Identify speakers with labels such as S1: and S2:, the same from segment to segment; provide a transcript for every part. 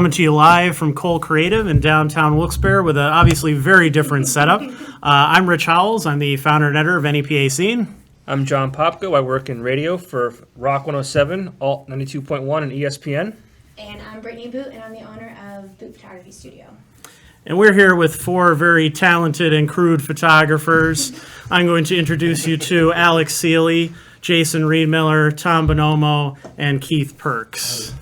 S1: Coming to you live from Cole Creative in downtown Wilkes-Barre with an obviously very different setup. I'm Rich Howells. I'm the founder and editor of NEPA Scene.
S2: I'm John Popko. I work in radio for Rock 107, Alt 92.1, and ESPN.
S3: And I'm Brittany Boot, and I'm the owner of Boot Photography Studio.
S1: And we're here with four very talented and crude photographers. I'm going to introduce you to Alex Seeley, Jason Riedmiller, Tom Bonomo, and Keith Perks.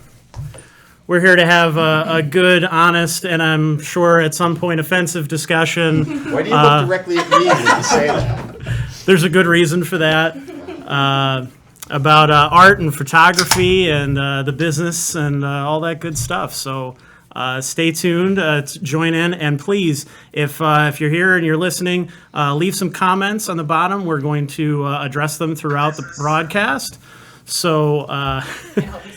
S1: We're here to have a good, honest, and I'm sure at some point offensive discussion.
S4: Why do you look directly at me when you say that?
S1: There's a good reason for that. About art and photography and the business and all that good stuff. So stay tuned, join in, and please, if you're here and you're listening, leave some comments on the bottom. We're going to address them throughout the broadcast. So,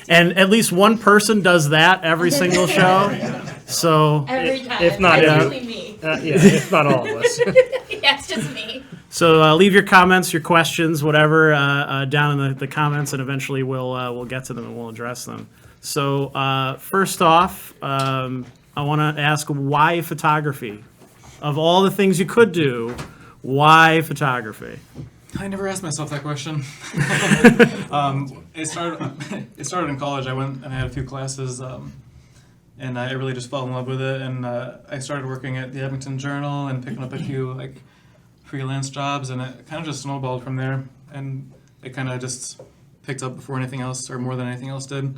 S1: and at least one person does that every single show. So,
S3: Every time.
S2: if not,
S3: Actually me.
S2: if not all of us.
S3: Yeah, it's just me.
S1: So leave your comments, your questions, whatever, down in the comments, and eventually we'll get to them and we'll address them. So first off, I want to ask, why photography? Of all the things you could do, why photography?
S5: I never asked myself that question. It started in college. I went and I had a few classes, and I really just fell in love with it. And I started working at the Edmonton Journal and picking up a few freelance jobs, and it kind of just snowballed from there. And it kind of just picked up before anything else, or more than anything else did.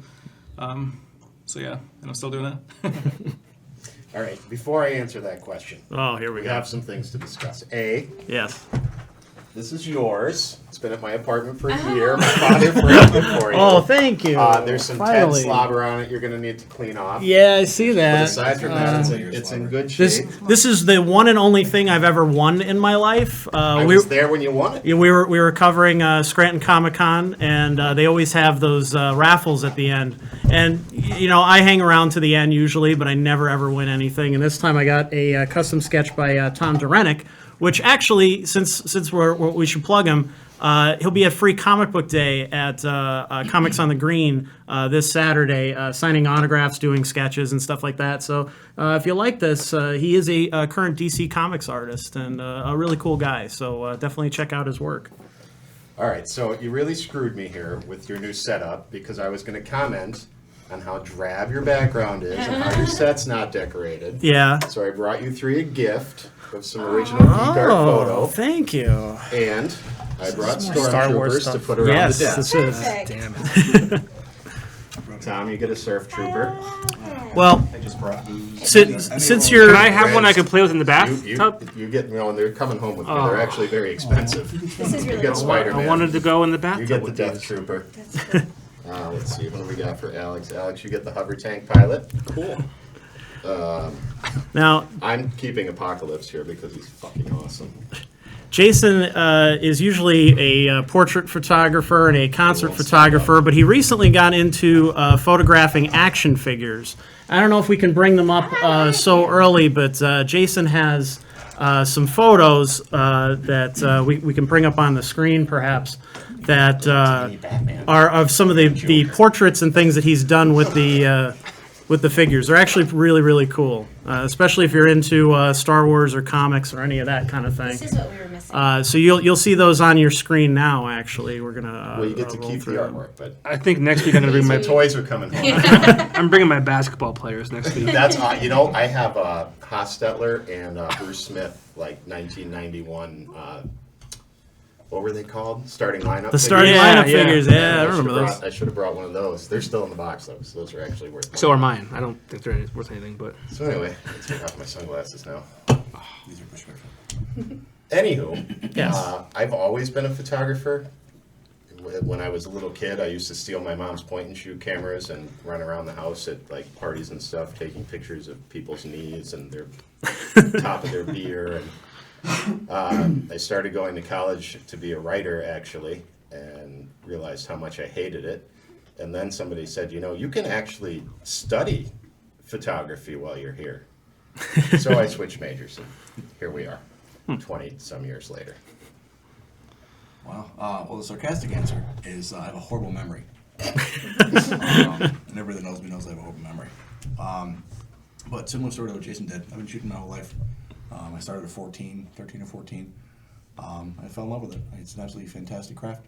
S5: So yeah, and I'm still doing it.
S4: All right, before I answer that question,
S1: Oh, here we
S4: we
S1: go.
S4: have some things to discuss. A,
S1: Yes.
S4: this is yours. It's been at my apartment for a year. My father framed it for you.
S1: Oh, thank you.
S4: There's some
S1: Finally.
S4: Ted slobber on it you're going to need to clean off.
S1: Yeah, I see
S4: But
S1: that.
S4: aside from that, it's in good shape.
S1: This is the one and only thing I've ever won in my life.
S4: I was there when you won it.
S1: Yeah, we were covering Scranton Comic Con, and they always have those raffles at the end. And I hang around to the end usually, but I never ever win anything. And this time I got a custom sketch by Tom Durenick, which actually, since we should plug him, he'll be at Free Comic Book Day at Comics on the Green this Saturday, signing autographs, doing sketches, and stuff like that. So if you like this, he is a current DC Comics artist and a really cool guy. So definitely check out his work.
S4: All right, so you really screwed me here with your new setup because I was going to comment on how drab your background is and how your set's not decorated.
S1: Yeah.
S4: So I brought you three a gift of some original geek art photo.
S1: Thank you.
S4: And I brought
S2: Star Wars
S4: stormtroopers to
S2: stuff.
S4: put around
S1: Yes,
S4: the desk.
S1: this is.
S3: Perfect.
S2: Damn it.
S4: Tom, you get a surf trooper.
S1: Well,
S6: I just brought booze.
S1: since you're.
S2: Can I have one I can play with in the
S4: You
S2: bathtub?
S4: get and they're coming home with me. They're actually very expensive.
S3: This is
S4: You
S3: really
S4: get
S3: cool.
S4: Spider-Man.
S2: I wanted to go in the
S4: You
S2: bathtub
S4: get the
S2: with
S4: Death
S2: these.
S4: Trooper.
S3: That's cool.
S4: Let's see, what do we got for Alex? Alex, you get the hover tank pilot.
S2: Cool.
S1: Now,
S4: I'm keeping Apocalypse here because he's fucking awesome.
S1: Jason is usually a portrait photographer and a concert photographer, but he recently got into photographing action figures. I don't know if we can bring them up so early, but Jason has some photos that we can bring up on the screen, perhaps, that are of some of the portraits and things that he's done with the figures. They're actually really, really cool, especially if you're into Star Wars or comics or any of that kind of thing.
S3: This is what we were missing.
S1: So you'll see those on your screen now. Actually, we're gonna.
S4: Well, you get to
S1: roll
S4: keep the
S1: through them.
S4: artwork, but
S2: I think next week I'm gonna bring
S4: my
S2: my.
S4: toys are coming home.
S2: I'm bringing my basketball players next week.
S4: That's I have Hostetler and Bruce Smith, like 1991. What were they called? Starting lineup.
S1: The starting
S2: Yeah,
S1: lineup
S2: yeah.
S1: figures. Yeah, I remember
S4: should've
S1: those.
S4: I should have brought one of those. They're still in the box though, so those are actually worth money.
S2: So are mine. I don't think they're worth anything, but
S4: So anyway, let's take off my sunglasses now.
S6: These are prescription.
S4: Anywho,
S1: Yes.
S4: I've always been a photographer. When I was a little kid, I used to steal my mom's point and shoot cameras and run around the house at like parties and stuff, taking pictures of people's knees and their top of their beer. And I started going to college to be a writer, actually, and realized how much I hated it. And then somebody said, you can actually study photography while you're here. So I switched majors, and here we are, 20-some years later.
S6: Wow. Well, the sarcastic answer is I have a horrible memory. And everybody that knows me knows I have a horrible memory. But similar story to what Jason did. I've been shooting my whole life. I started at 13 or 14. I fell in love with it. It's an absolutely fantastic craft.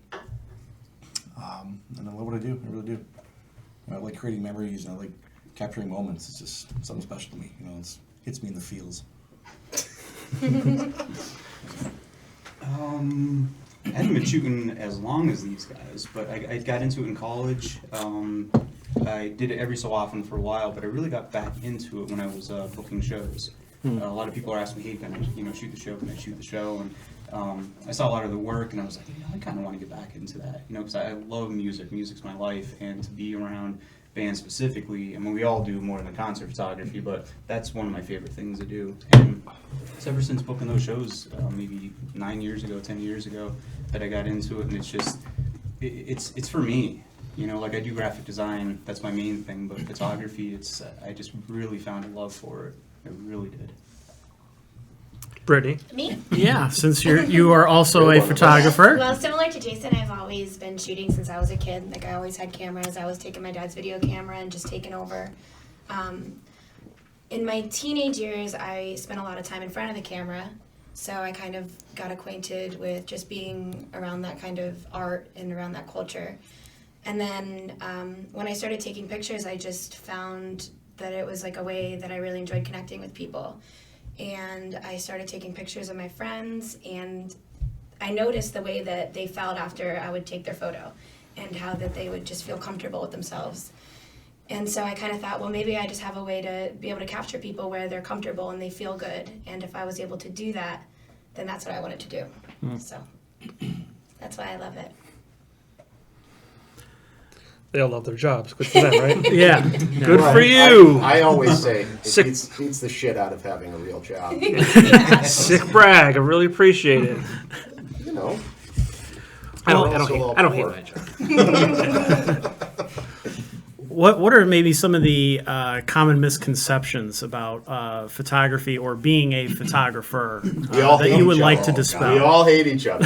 S6: And I love what I do. I really do. I like creating memories, and I like capturing moments. It's just something special to me. You know, it hits me in the feels.
S7: I haven't been shooting as long as these guys, but I got into it in college. I did it every so often for a while, but I really got back into it when I was booking shows. A lot of people are asking me, hey, can I shoot the show? Can I shoot the show? And I saw a lot of the work, and I was like, I kind of want to get back into that, because I love music. Music's my life, and to be around bands specifically, I mean, we all do more than concert photography, but that's one of my favorite things to do. And it's ever since booking those shows, maybe 9 years ago, 10 years ago, that I got into it, and it's just, it's for me. Like I do graphic design, that's my main thing, but photography, I just really found a love for it. I really did.
S2: Brittany.
S3: Me?
S1: Yeah, since you are also a photographer.
S3: Well, similar to Jason, I've always been shooting since I was a kid. Like, I always had cameras. I was taking my dad's video camera and just taking over. In my teenage years, I spent a lot of time in front of the camera, so I kind of got acquainted with just being around that kind of art and around that culture. And then when I started taking pictures, I just found that it was like a way that I really enjoyed connecting with people. And I started taking pictures of my friends, and I noticed the way that they felt after I would take their photo, and how that they would just feel comfortable with themselves. And so I kind of thought, well, maybe I just have a way to be able to capture people where they're comfortable and they feel good. And if I was able to do that, then that's what I wanted to do. So that's why I love it.
S2: They all love their jobs. Good for them, right?
S1: Yeah.
S2: Good for you.
S4: I always say it
S2: Sick.
S4: beats the shit out of having a real job.
S2: Sick brag. I really appreciate it.
S4: You know.
S2: I don't hate my job.
S1: What are maybe some of the common misconceptions about photography or being a photographer
S4: all
S1: that
S4: hate
S1: you would
S4: each
S1: like
S4: other.
S1: to dispel?
S4: We all hate each other.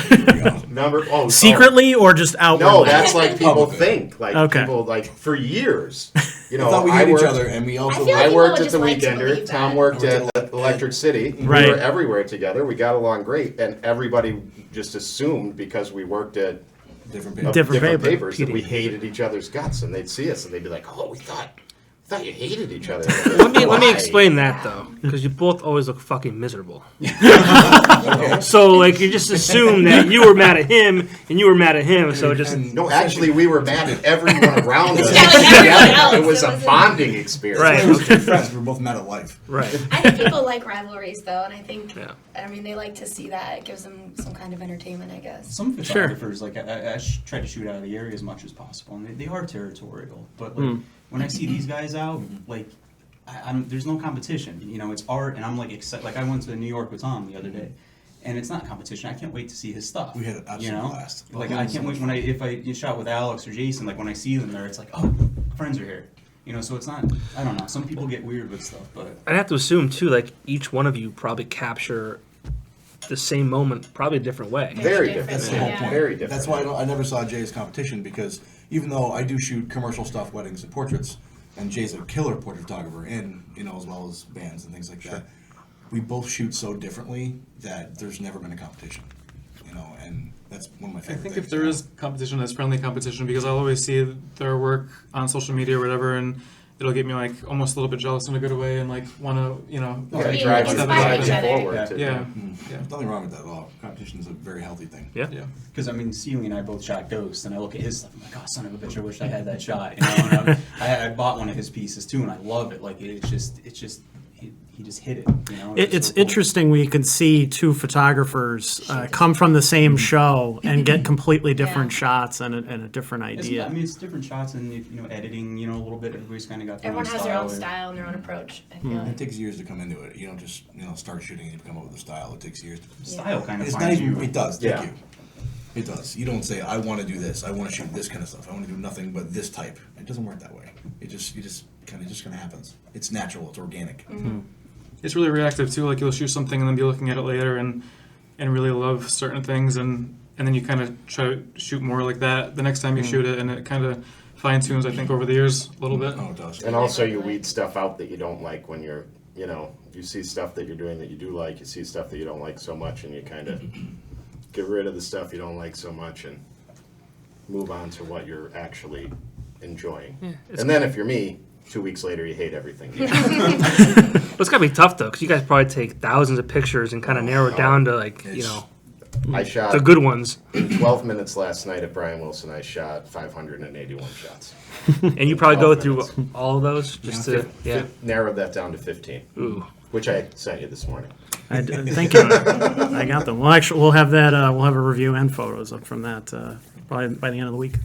S1: Secretly or just outwardly?
S4: No, that's like people think. Like
S1: Okay.
S4: people like for years.
S6: I thought we hated each other, and we also
S3: I feel like
S4: I
S3: people
S4: worked
S3: would
S4: at
S3: just
S4: the
S3: like to
S4: Weekender.
S3: believe
S4: Tom
S3: that.
S4: worked at Electric City.
S1: Right.
S4: We were everywhere together. We got along great, and everybody just assumed because we worked at
S6: different
S1: Different paper.
S4: papers that we hated each other's guts, and they'd see us and they'd be like, "Oh, we thought you hated each other."
S2: Let me
S4: Why?
S2: explain that though, because you both always look fucking miserable. So like you just assume that you were mad at him and you were mad at him, so it just
S4: No, actually, we were mad at everyone around us.
S3: Yeah, like everyone else.
S4: It was
S3: It
S4: a
S3: wasn't-
S4: bonding experience.
S2: Right.
S6: We were good friends. We were both mad at life.
S2: right.
S3: I think people like rivalries, though, and I think,
S2: Yeah.
S3: they like to see that. It gives them some kind of entertainment, I guess.
S7: Some photographers, like I try to shoot out of the area as much as possible, and they are territorial. But like when I see these guys out, like there's no competition. It's art, and I'm like excited. Like I went to New York with Tom the other day, and it's not competition. I can't wait to see his stuff.
S6: We had an absolute blast.
S7: Like I can't wait if I shot with Alex or Jason. Like when I see them there, it's like, oh, friends are here. So it's not. I don't know. Some people get weird with stuff, but
S2: I'd have to assume too, like each one of you probably capture the same moment, probably a different way.
S4: Very
S3: different,
S4: different.
S6: That's the whole
S3: Yeah.
S6: point.
S4: Very different.
S6: That's why I never saw Jay as competition, because even though I do shoot commercial stuff, weddings, and portraits, and Jay's a killer portrait photographer, and as well as bands and things like that, we both shoot so differently that there's never been a competition. And that's one of my
S5: I
S6: favorite
S5: think
S6: things.
S5: if there is competition, it's friendly competition, because I'll always see their work on social media or whatever, and it'll get me like almost a little bit jealous in a good way, and like want to,
S4: Yeah,
S3: You
S4: drive
S3: inspire
S4: you
S3: each other.
S4: forward to-
S5: yeah.
S6: There's nothing wrong with that at all. Competition is a very healthy thing.
S2: Yeah.
S5: Yeah.
S7: because Seeley and I both shot Ghost, and I look at his stuff, I'm like, oh, son of a bitch, I wish I had that shot. And I bought one of his pieces too, and I love it. Like it's just he just hit it.
S1: It's
S7: so cool.
S1: interesting when you can see two photographers come from the same show and get completely different
S3: Yeah.
S1: shots and a different idea.
S7: It's different shots, and editing, a little bit. Everybody's kind of got their
S3: Everyone
S7: own
S3: has
S7: style.
S3: their own style and their own approach, I feel
S6: It
S3: like.
S6: takes years to come into it. You don't just start shooting and come up with a style. It takes years.
S7: Style kind of
S6: It's not
S7: finds
S6: even.
S7: you.
S6: It does.
S4: Yeah.
S6: Thank you. It does. You don't say, I want to do this. I want to shoot this kind of stuff. I want to do nothing but this type. It doesn't work that way. It just kind of happens. It's natural. It's organic.
S5: It's really reactive too. Like you'll shoot something and then be looking at it later and really love certain things, and then you kind of try to shoot more like that the next time you shoot it, and it kind of fine tunes, I think, over the years a little bit.
S6: Oh, it does.
S4: And also you weed stuff out that you don't like when you're, you see stuff that you're doing that you do like, you see stuff that you don't like so much, and you kind of get rid of the stuff you don't like so much and move on to what you're actually enjoying. And then if you're me, 2 weeks later you hate everything.
S2: But it's gotta be tough though, because you guys probably take thousands of pictures and kind of narrow it down to
S4: I shot
S2: the good ones.
S4: in 12 minutes last night at Brian Wilson. I shot 581 shots.
S2: And you probably go
S4: 12
S2: through
S4: minutes.
S2: all of those just to
S4: Narrowed that down to 15,
S2: Ooh.
S4: which I sent you this morning.
S1: Thank you. I got them. Well, actually, we'll have that. We'll have a review and photos up from that probably by the end of the week.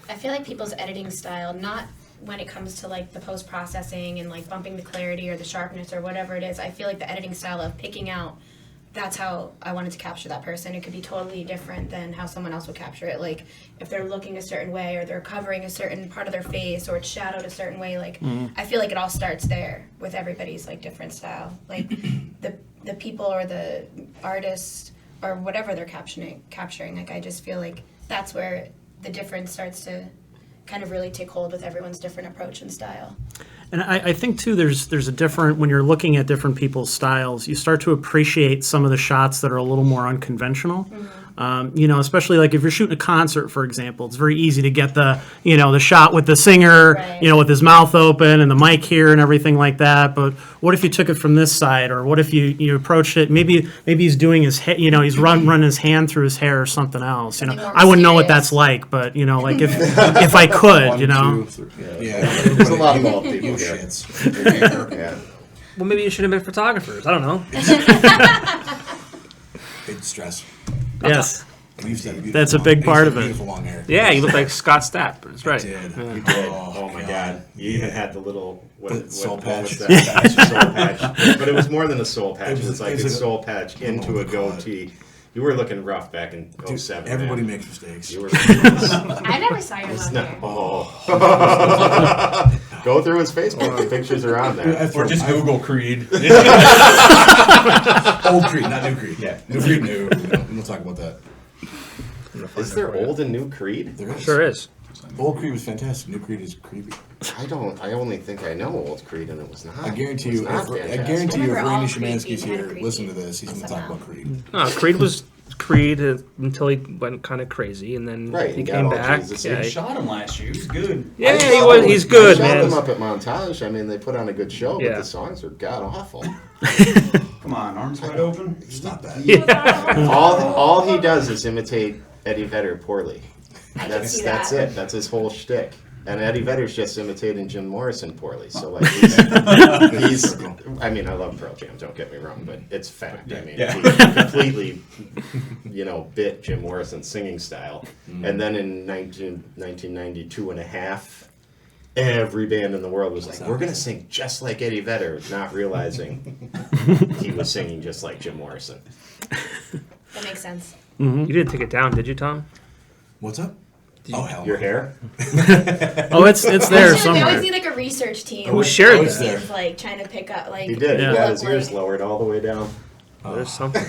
S3: I feel like people's editing style, not when it comes to like the post processing and like bumping the clarity or the sharpness or whatever it is, I feel like the editing style of picking out, that's how I wanted to capture that person. It could be totally different than how someone else would capture it. Like if they're looking a certain way or they're covering a certain part of their face or it's shadowed a certain way, like I feel like it all starts there with everybody's like different style. Like the people or the artists or whatever they're capturing. Like I just feel like that's where the difference starts to kind of really take hold with everyone's different approach and style.
S1: And I think too, there's a different, when you're looking at different people's styles, you start to appreciate some of the shots that are a little more unconventional. Especially like if you're shooting a concert, for example, it's very easy to get the shot with the singer,
S3: Right.
S1: with his mouth open and the mic here and everything like that. But what if you took it from this side, or what if you approached it? Maybe he's doing his he's running his hand through his hair or something else.
S3: Something more
S1: I wouldn't know what
S3: mysterious.
S1: that's like, but like if I could,
S6: 1, 2, 3. Yeah.
S4: There's a lot of bald people
S6: You
S4: here.
S6: shits.
S4: Yeah.
S2: Well, maybe you should have been photographers. I don't know.
S6: Big stress.
S1: yes.
S6: You used to have beautiful
S1: That's a
S6: long-
S1: big
S6: you used
S1: part
S6: to
S1: of
S6: have
S1: it.
S6: Beautiful long hair.
S2: Yeah, you look like Scott Stapp, but it's right.
S6: I did.
S2: Yeah.
S4: You did. Oh my God! You even had the little
S6: soul
S4: what
S6: patch.
S4: was that? Soul patch. But it was more than a soul patch. It was like
S6: it
S4: a
S6: was
S4: soul patch into a goatee. You were looking rough back in
S6: Dude,
S4: 07.
S6: everybody
S4: man.
S6: makes mistakes.
S4: You were.
S3: I never saw your long hair.
S4: Oh. Go through his Facebook. The pictures are on there.
S6: Or just
S8: Google Creed.
S6: Old Creed, not New Creed. Yeah, New Creed, new. We'll talk about that.
S4: Is there old and new Creed?
S6: There is.
S2: Sure is.
S6: Old Creed was fantastic. New Creed is creepy.
S4: I only think I know old Creed, and it was not.
S6: I guarantee
S4: It was
S6: you.
S4: not
S6: I
S4: fantastic.
S6: guarantee you. If
S3: Remember all
S6: Randy
S3: Creed
S6: Szymanski's
S3: being
S6: here,
S3: creepy
S6: listen to this. He's going to talk
S3: somehow.
S6: about Creed.
S2: No, Creed was Creed until he went kind of crazy, and then
S4: Right,
S2: he
S4: he got
S2: came
S4: all
S2: back.
S4: Jesus.
S2: Yeah,
S8: They shot him last year. He was good.
S2: yeah,
S4: I
S2: he
S4: saw
S2: was.
S4: them-
S2: He's good,
S4: I saw them
S2: man.
S4: up at Montage. I mean, they put on a good show,
S2: Yeah.
S4: but the songs are god awful.
S8: Come on, arms wide open.
S6: It's not bad.
S4: All he does is imitate Eddie Vedder poorly.
S3: I can
S4: That's
S3: see
S4: that's
S3: that.
S4: it. That's his whole shtick. And Eddie Vedder's just imitating Jim Morrison poorly. So like he's I mean, I love Pearl Jam. Don't get me wrong, but it's fact. I mean, he completely, bit Jim Morrison's singing style. And then in 1992 and a half, every band in the world was like, "We're gonna sing just like Eddie Vedder," not realizing he was singing just like Jim Morrison.
S3: That makes sense.
S2: You didn't take it down, did you, Tom?
S6: What's up? Oh, hell.
S4: Your hair?
S1: Oh, it's there
S3: Actually, they
S1: somewhere.
S3: always need like a research team.
S2: Who
S3: like,
S2: shared
S3: always
S6: that?
S3: is, like trying to pick up like.
S4: He did.
S1: Yeah.
S4: He got his
S3: look
S4: ears
S3: like-
S4: lowered all the way down.
S2: There's something.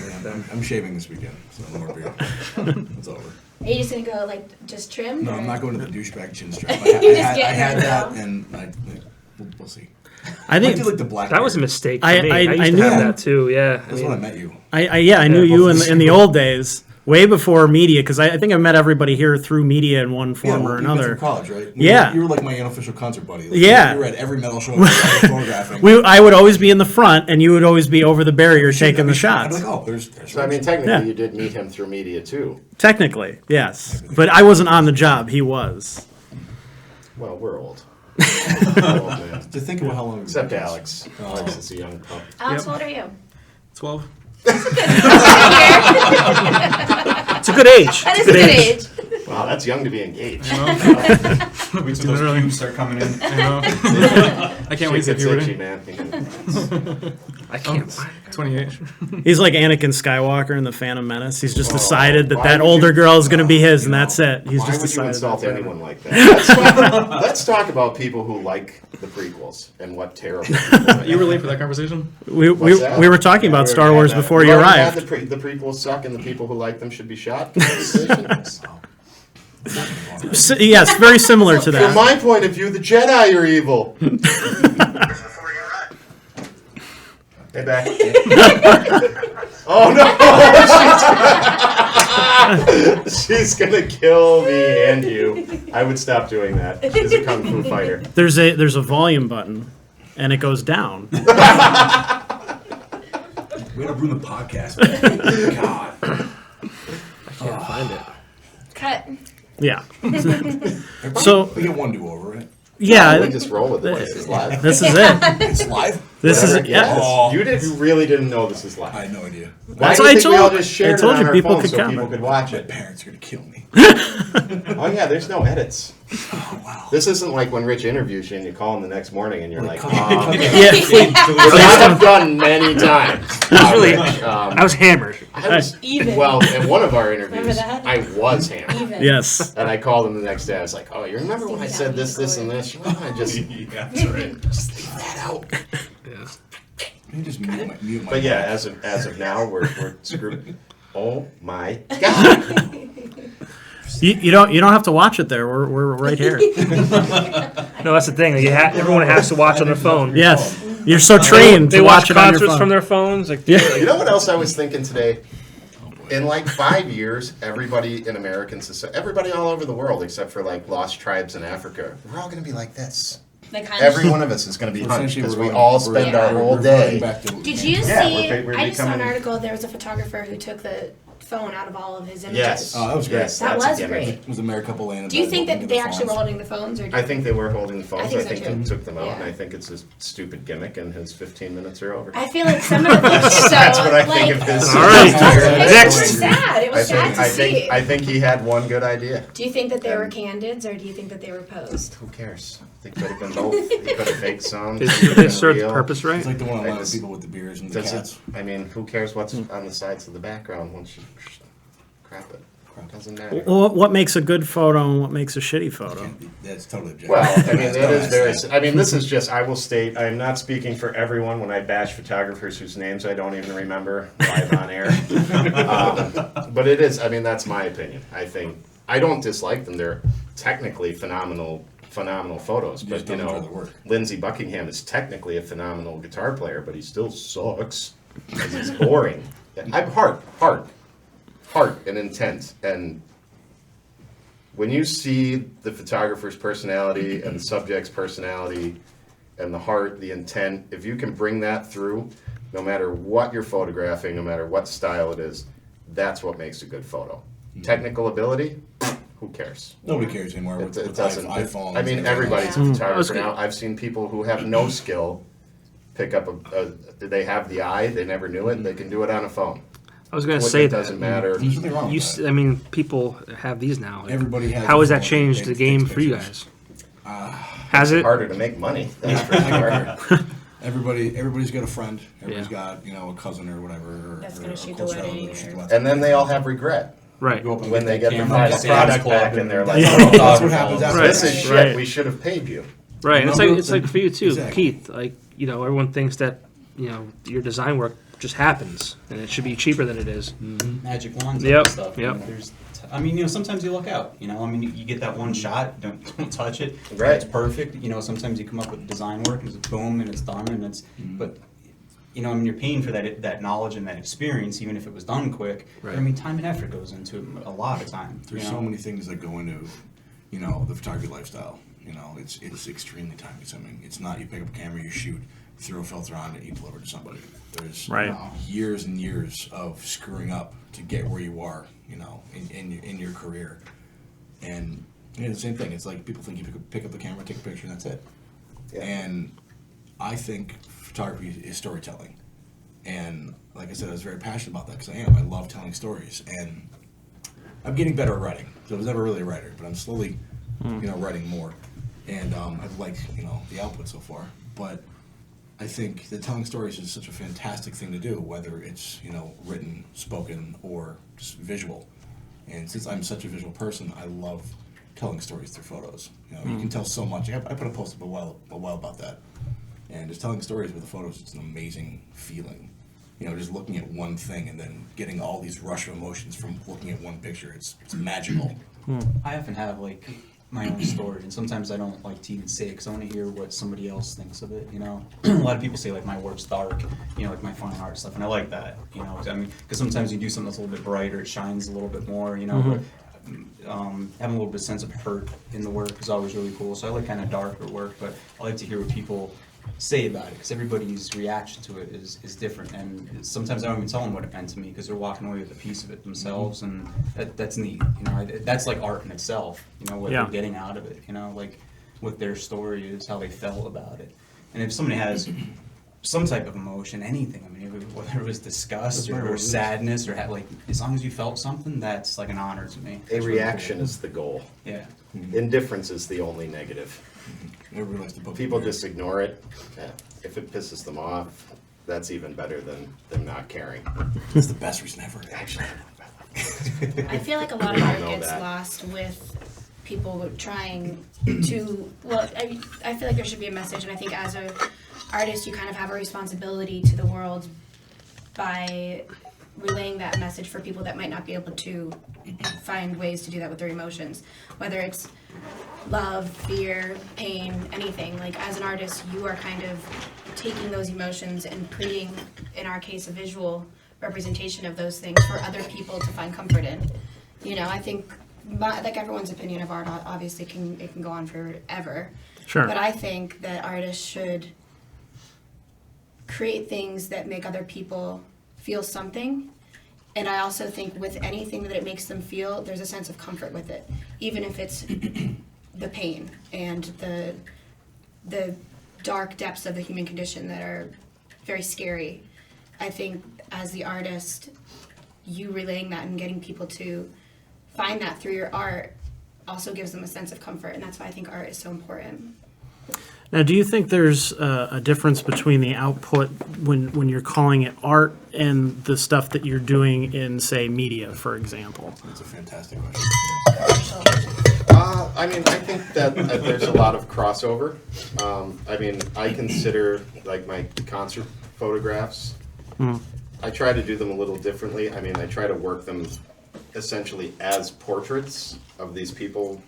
S6: I'm shaving this weekend, so no more beard. It's over.
S3: Are you just gonna go like just trimmed?
S6: No,
S3: or-
S6: I'm not going to the douchebag chin strap.
S3: You're just
S6: I
S3: getting
S6: had
S3: rid
S6: that,
S3: of
S6: and we'll see.
S1: I
S6: I
S1: think
S6: do like the black.
S2: That was a
S6: beard.
S2: mistake for
S1: I-
S2: me.
S1: I-
S2: I used
S1: I
S2: to
S1: knew
S2: have
S1: that.
S2: that too. Yeah.
S6: That's when I met you.
S1: I knew you in the old days, way before media, because I think I met everybody here through media in one form or
S6: we met
S1: another.
S6: through college, right?
S1: Yeah.
S6: You were like my unofficial concert buddy. Like,
S1: Yeah.
S6: You were at every metal show. You were photographing.
S1: I would always be in the front, and you would always be over the barrier taking the
S6: I'd
S1: shots.
S6: be like, oh, there's
S4: So I mean, technically,
S1: Yeah.
S4: you did meet him through media too.
S1: Technically, yes, but I wasn't on the job. He was.
S4: Well, we're old. We're old, man.
S6: to think about how long.
S4: Except Alex. Alex is a young pup.
S3: Alex, how old are you?
S5: 12.
S2: It's a good age.
S3: That
S2: It's
S3: is a good age.
S4: Wow, that's young to be engaged.
S5: Wait till
S8: Those
S5: those
S8: pubes start coming in.
S5: I know. I can't wait
S4: Shit
S5: to
S4: gets
S5: see
S4: itchy,
S5: puberty.
S4: man.
S2: I can't find it.
S5: 28.
S1: He's like Anakin Skywalker in the Phantom Menace. He's just decided that
S4: why
S1: that
S4: would
S1: older
S4: you-
S1: girl is going to be his, and that's it. He's
S4: Why
S1: just
S4: would you
S1: decided.
S4: insult
S1: that's it.
S4: anyone like that? Let's talk about people who like the prequels and what terrible people they
S5: You were
S4: are.
S5: late for that conversation?
S1: We
S4: What's that?
S1: were talking about
S4: We
S1: Star
S4: already
S1: Wars
S4: had that.
S1: before
S4: We
S1: you
S4: already had
S1: arrived.
S4: The prequels suck, and the people who like them should be shot. Conversation.
S1: Yes, very similar to
S4: From
S1: that.
S4: my point of view, the Jedi are evil. Hey, back. Oh no! She's gonna kill me and you. I would stop doing that. She's a kung fu fighter.
S1: There's a volume button, and it goes down.
S6: Way to ruin the podcast. Man. God.
S2: Can't find it.
S3: Cut.
S1: Yeah.
S6: So we get one do-over, right?
S1: Yeah.
S4: We just roll with it. This is live.
S1: This is it.
S6: It's live?
S1: This is
S4: Whatever.
S1: it. Yeah.
S6: Oh.
S4: You really didn't know this is live.
S6: I had no idea.
S4: Why
S1: That's
S4: do
S1: what
S4: you
S1: I
S4: think we all
S1: told-
S4: just shared
S1: I told
S4: it
S1: you
S4: on
S1: people
S4: our phone
S1: could
S4: so
S1: comment.
S4: people could watch
S6: My
S4: it?
S6: parents are going to kill me.
S4: Oh yeah, there's no edits.
S6: Oh, wow.
S4: This isn't like when Rich interviews you and you call him the next morning and you're like,
S1: Yeah.
S4: which I've done many times.
S2: Really?
S4: Rich,
S2: I was hammered.
S4: I was,
S3: Even.
S4: well, in one of our interviews,
S3: Remember that?
S4: I was hammered.
S3: Even.
S1: Yes.
S4: And I called him the next day. I was like, "Oh, you remember when I said this, this, and this? Why don't I just just leave that out?"
S6: Let me just mute my
S4: But yeah, as of now, we're screwed. Oh my god!
S1: You don't have to watch it there. We're right here.
S2: No, that's the thing. Like, everyone has to watch on their phone.
S1: Yes. You're so trained
S2: They
S1: to
S2: watch
S1: watch it on your
S2: concerts
S1: phone.
S2: from their phones. Like,
S4: You know what else I was thinking today? In like 5 years, everybody in American society, everybody all over the world, except for like lost tribes in Africa, we're all going to be like this.
S3: Like hunched.
S4: Every one of us is going to be hunched
S6: Essentially,
S4: because
S6: we're
S4: we
S6: going-
S4: all
S6: we're-
S4: spend our
S6: we're
S4: whole
S6: reverting
S4: day.
S6: back to-
S3: Did you
S4: Yeah,
S3: see?
S4: we're
S3: I just saw an
S4: becoming-
S3: article. There was a photographer who took the phone out of all of his images.
S4: Yes.
S6: Oh, that was great.
S4: Yes,
S3: That
S4: that's a
S3: was
S4: gimmick.
S3: great.
S6: It was a Maricopa land.
S3: Do you think that they actually were holding the phones, or?
S4: I think they were holding the phones.
S3: I
S4: I
S3: think
S4: think,
S3: so,
S4: they
S3: too.
S4: took them out, and
S3: Yeah.
S4: I think it's a stupid gimmick, and his 15 minutes are over.
S3: I feel like some of the pictures. So,
S4: That's what I
S3: like,
S4: think of his.
S2: All right.
S3: some of the pictures
S2: Next.
S3: were sad. It was sad to see.
S4: I think he had one good idea.
S3: Do you think that they were candids, or do you think that they were posed?
S4: Who cares? They could have been both. He could have faked some.
S2: Did
S4: It could have
S2: they
S4: been
S2: serve the
S4: real.
S2: purpose right?
S6: It's like the one
S4: I
S6: of the
S4: just-
S6: people with the beers and the
S4: Does it,
S6: cats.
S4: I mean, who cares what's on the sides of the background once you crap it? Doesn't matter.
S1: Well, what makes a good photo and what makes a shitty photo?
S6: That's totally objective.
S4: Well, I mean,
S6: That's
S4: that is
S6: not
S4: very.
S6: nice.
S4: I mean, this is just. I will state. I am not speaking for everyone when I bash photographers whose names I don't even remember live on air. But it is. I mean, that's my opinion. I think I don't dislike them. They're technically phenomenal photos.
S6: You
S4: But
S6: just
S4: you
S6: don't enjoy
S4: know,
S6: the work.
S4: Lindsey Buckingham is technically a phenomenal guitar player, but he still sucks because he's boring. I'm heart and intent and. When you see the photographer's personality and the subject's personality and the heart, the intent, if you can bring that through, no matter what you're photographing, no matter what style it is, that's what makes a good photo. Technical ability, who cares?
S6: Nobody cares anymore
S4: It,
S6: with,
S4: it
S6: with
S4: doesn't.
S6: iPhones.
S4: I mean,
S6: and
S4: everybody's
S6: everything.
S4: a photographer
S2: Okay.
S4: now. I've seen people who have no skill pick up they have the eye, they never knew it, they can do it on a phone.
S2: I was going to
S4: Equipment
S2: say that.
S4: doesn't matter.
S6: There's nothing wrong with that.
S2: I mean, people have these now. Like,
S6: Everybody has.
S2: how has
S6: a
S2: that
S6: phone
S2: changed
S6: that
S2: the game
S6: takes
S2: for you
S6: pictures.
S2: guys? Has it?
S4: Harder to make money. That's for sure.
S6: Everybody's got a friend. Everybody's
S2: Yeah.
S6: got a cousin or whatever. Or,
S3: That's
S6: or
S3: gonna
S6: a
S3: shoot
S6: close
S3: the wedding
S6: relative that'll shoot
S3: or-
S6: the wedding.
S4: And then they all have regret.
S2: Right.
S8: Go up and
S4: When they get the
S8: camera,
S4: final
S8: Sam's
S4: product
S8: Club,
S4: back and they're like,
S1: Yeah.
S4: oh,
S6: That's what happens. That's
S2: Right.
S4: this is shit,
S2: Right.
S4: we should have paid you.
S2: Right. It's
S6: Remember?
S2: like for you too,
S6: Exactly.
S2: Keith. Like, everyone thinks that your design work just happens and it should be cheaper than it is.
S8: magic wands
S2: Yep,
S8: and stuff.
S2: yep.
S8: Sometimes you luck out. You get that one shot, don't touch it.
S4: Right.
S8: It's perfect. Sometimes you come up with design work and it's boom and it's done and it's. But you're paying for that knowledge and that experience, even if it was done quick.
S2: Right.
S8: I mean, time and effort goes into it a lot of time.
S6: There's so many things that go into, the photography lifestyle. It's extremely time consuming. It's not you pick up a camera, you shoot, throw a filter on it, you deliver it to somebody. There's
S1: Right.
S6: Years and years of screwing up to get where you are, in your career. And the same thing. It's like people think you pick up the camera, take a picture, and that's it.
S4: Yeah.
S6: And I think photography is storytelling. And like I said, I was very passionate about that because I am. I love telling stories. And I'm getting better at writing. So I was never really a writer, but I'm slowly, writing more. And I've liked, the output so far. But I think that telling stories is such a fantastic thing to do, whether it's, written, spoken, or just visual. And since I'm such a visual person, I love telling stories through photos. You can tell so much. I put a post up a while about that. And just telling stories with the photos, it's an amazing feeling. Just looking at one thing and then getting all these rush of emotions from looking at one picture. It's magical.
S8: I often have like my own story, and sometimes I don't like to even say it because I want to hear what somebody else thinks of it. You know, a lot of people say like my work's dark, you know, like my fine art stuff, and I like that. You know, I mean, because sometimes you do something that's a little bit brighter, it shines a little bit more. You know, but having a little bit of sense of hurt in the work is always really cool. So I like kind of darker work, but I like to hear what people say about it because everybody's reaction to it is different, and sometimes I don't even tell them what it meant to me because they're walking away with a piece of it themselves, and that's neat. You know, that's like art in itself. You know, what they're getting out of it. You know, like what their story is, how they felt about it, and if somebody has some type of emotion, anything. I mean, whether it was disgust or sadness or like, as long as you felt something, that's like an honor to me.
S4: A reaction is the goal.
S8: Yeah.
S4: Indifference is the only negative.
S6: Everybody likes to poke
S4: People
S6: the bear.
S4: just ignore it. If it pisses them off, that's even better than them not caring.
S6: It's the best reason ever.
S4: Actually,
S3: I feel like a lot of art
S4: know
S3: gets
S4: that.
S3: lost with people trying to, well, I feel like there should be a message, and I think as a artist you kind of have a responsibility to the world by relaying that message for people that might not be able to find ways to do that with their emotions, whether it's love, fear, pain, anything. Like as an artist, you are kind of taking those emotions and creating, in our case, a visual representation of those things for other people to find comfort in. You know, I think like everyone's opinion of art obviously can go on forever.
S1: Sure.
S3: But I think that artists should create things that make other people feel something. And I also think with anything that it makes them feel, there's a sense of comfort with it, even if it's the pain and the dark depths of the human condition that are very scary. I think as the artist, you relaying that and getting people to find that through your art also gives them a sense of comfort, and that's why I think art is so important.
S1: Now, do you think there's a difference between the output when you're calling it art and the stuff that you're doing in, say, media, for example?
S6: That's a fantastic question.
S4: I mean, I think that there's a lot of crossover. I mean, I consider like my concert photographs. I try to do them a little differently. I mean, I try to work them essentially as portraits of these people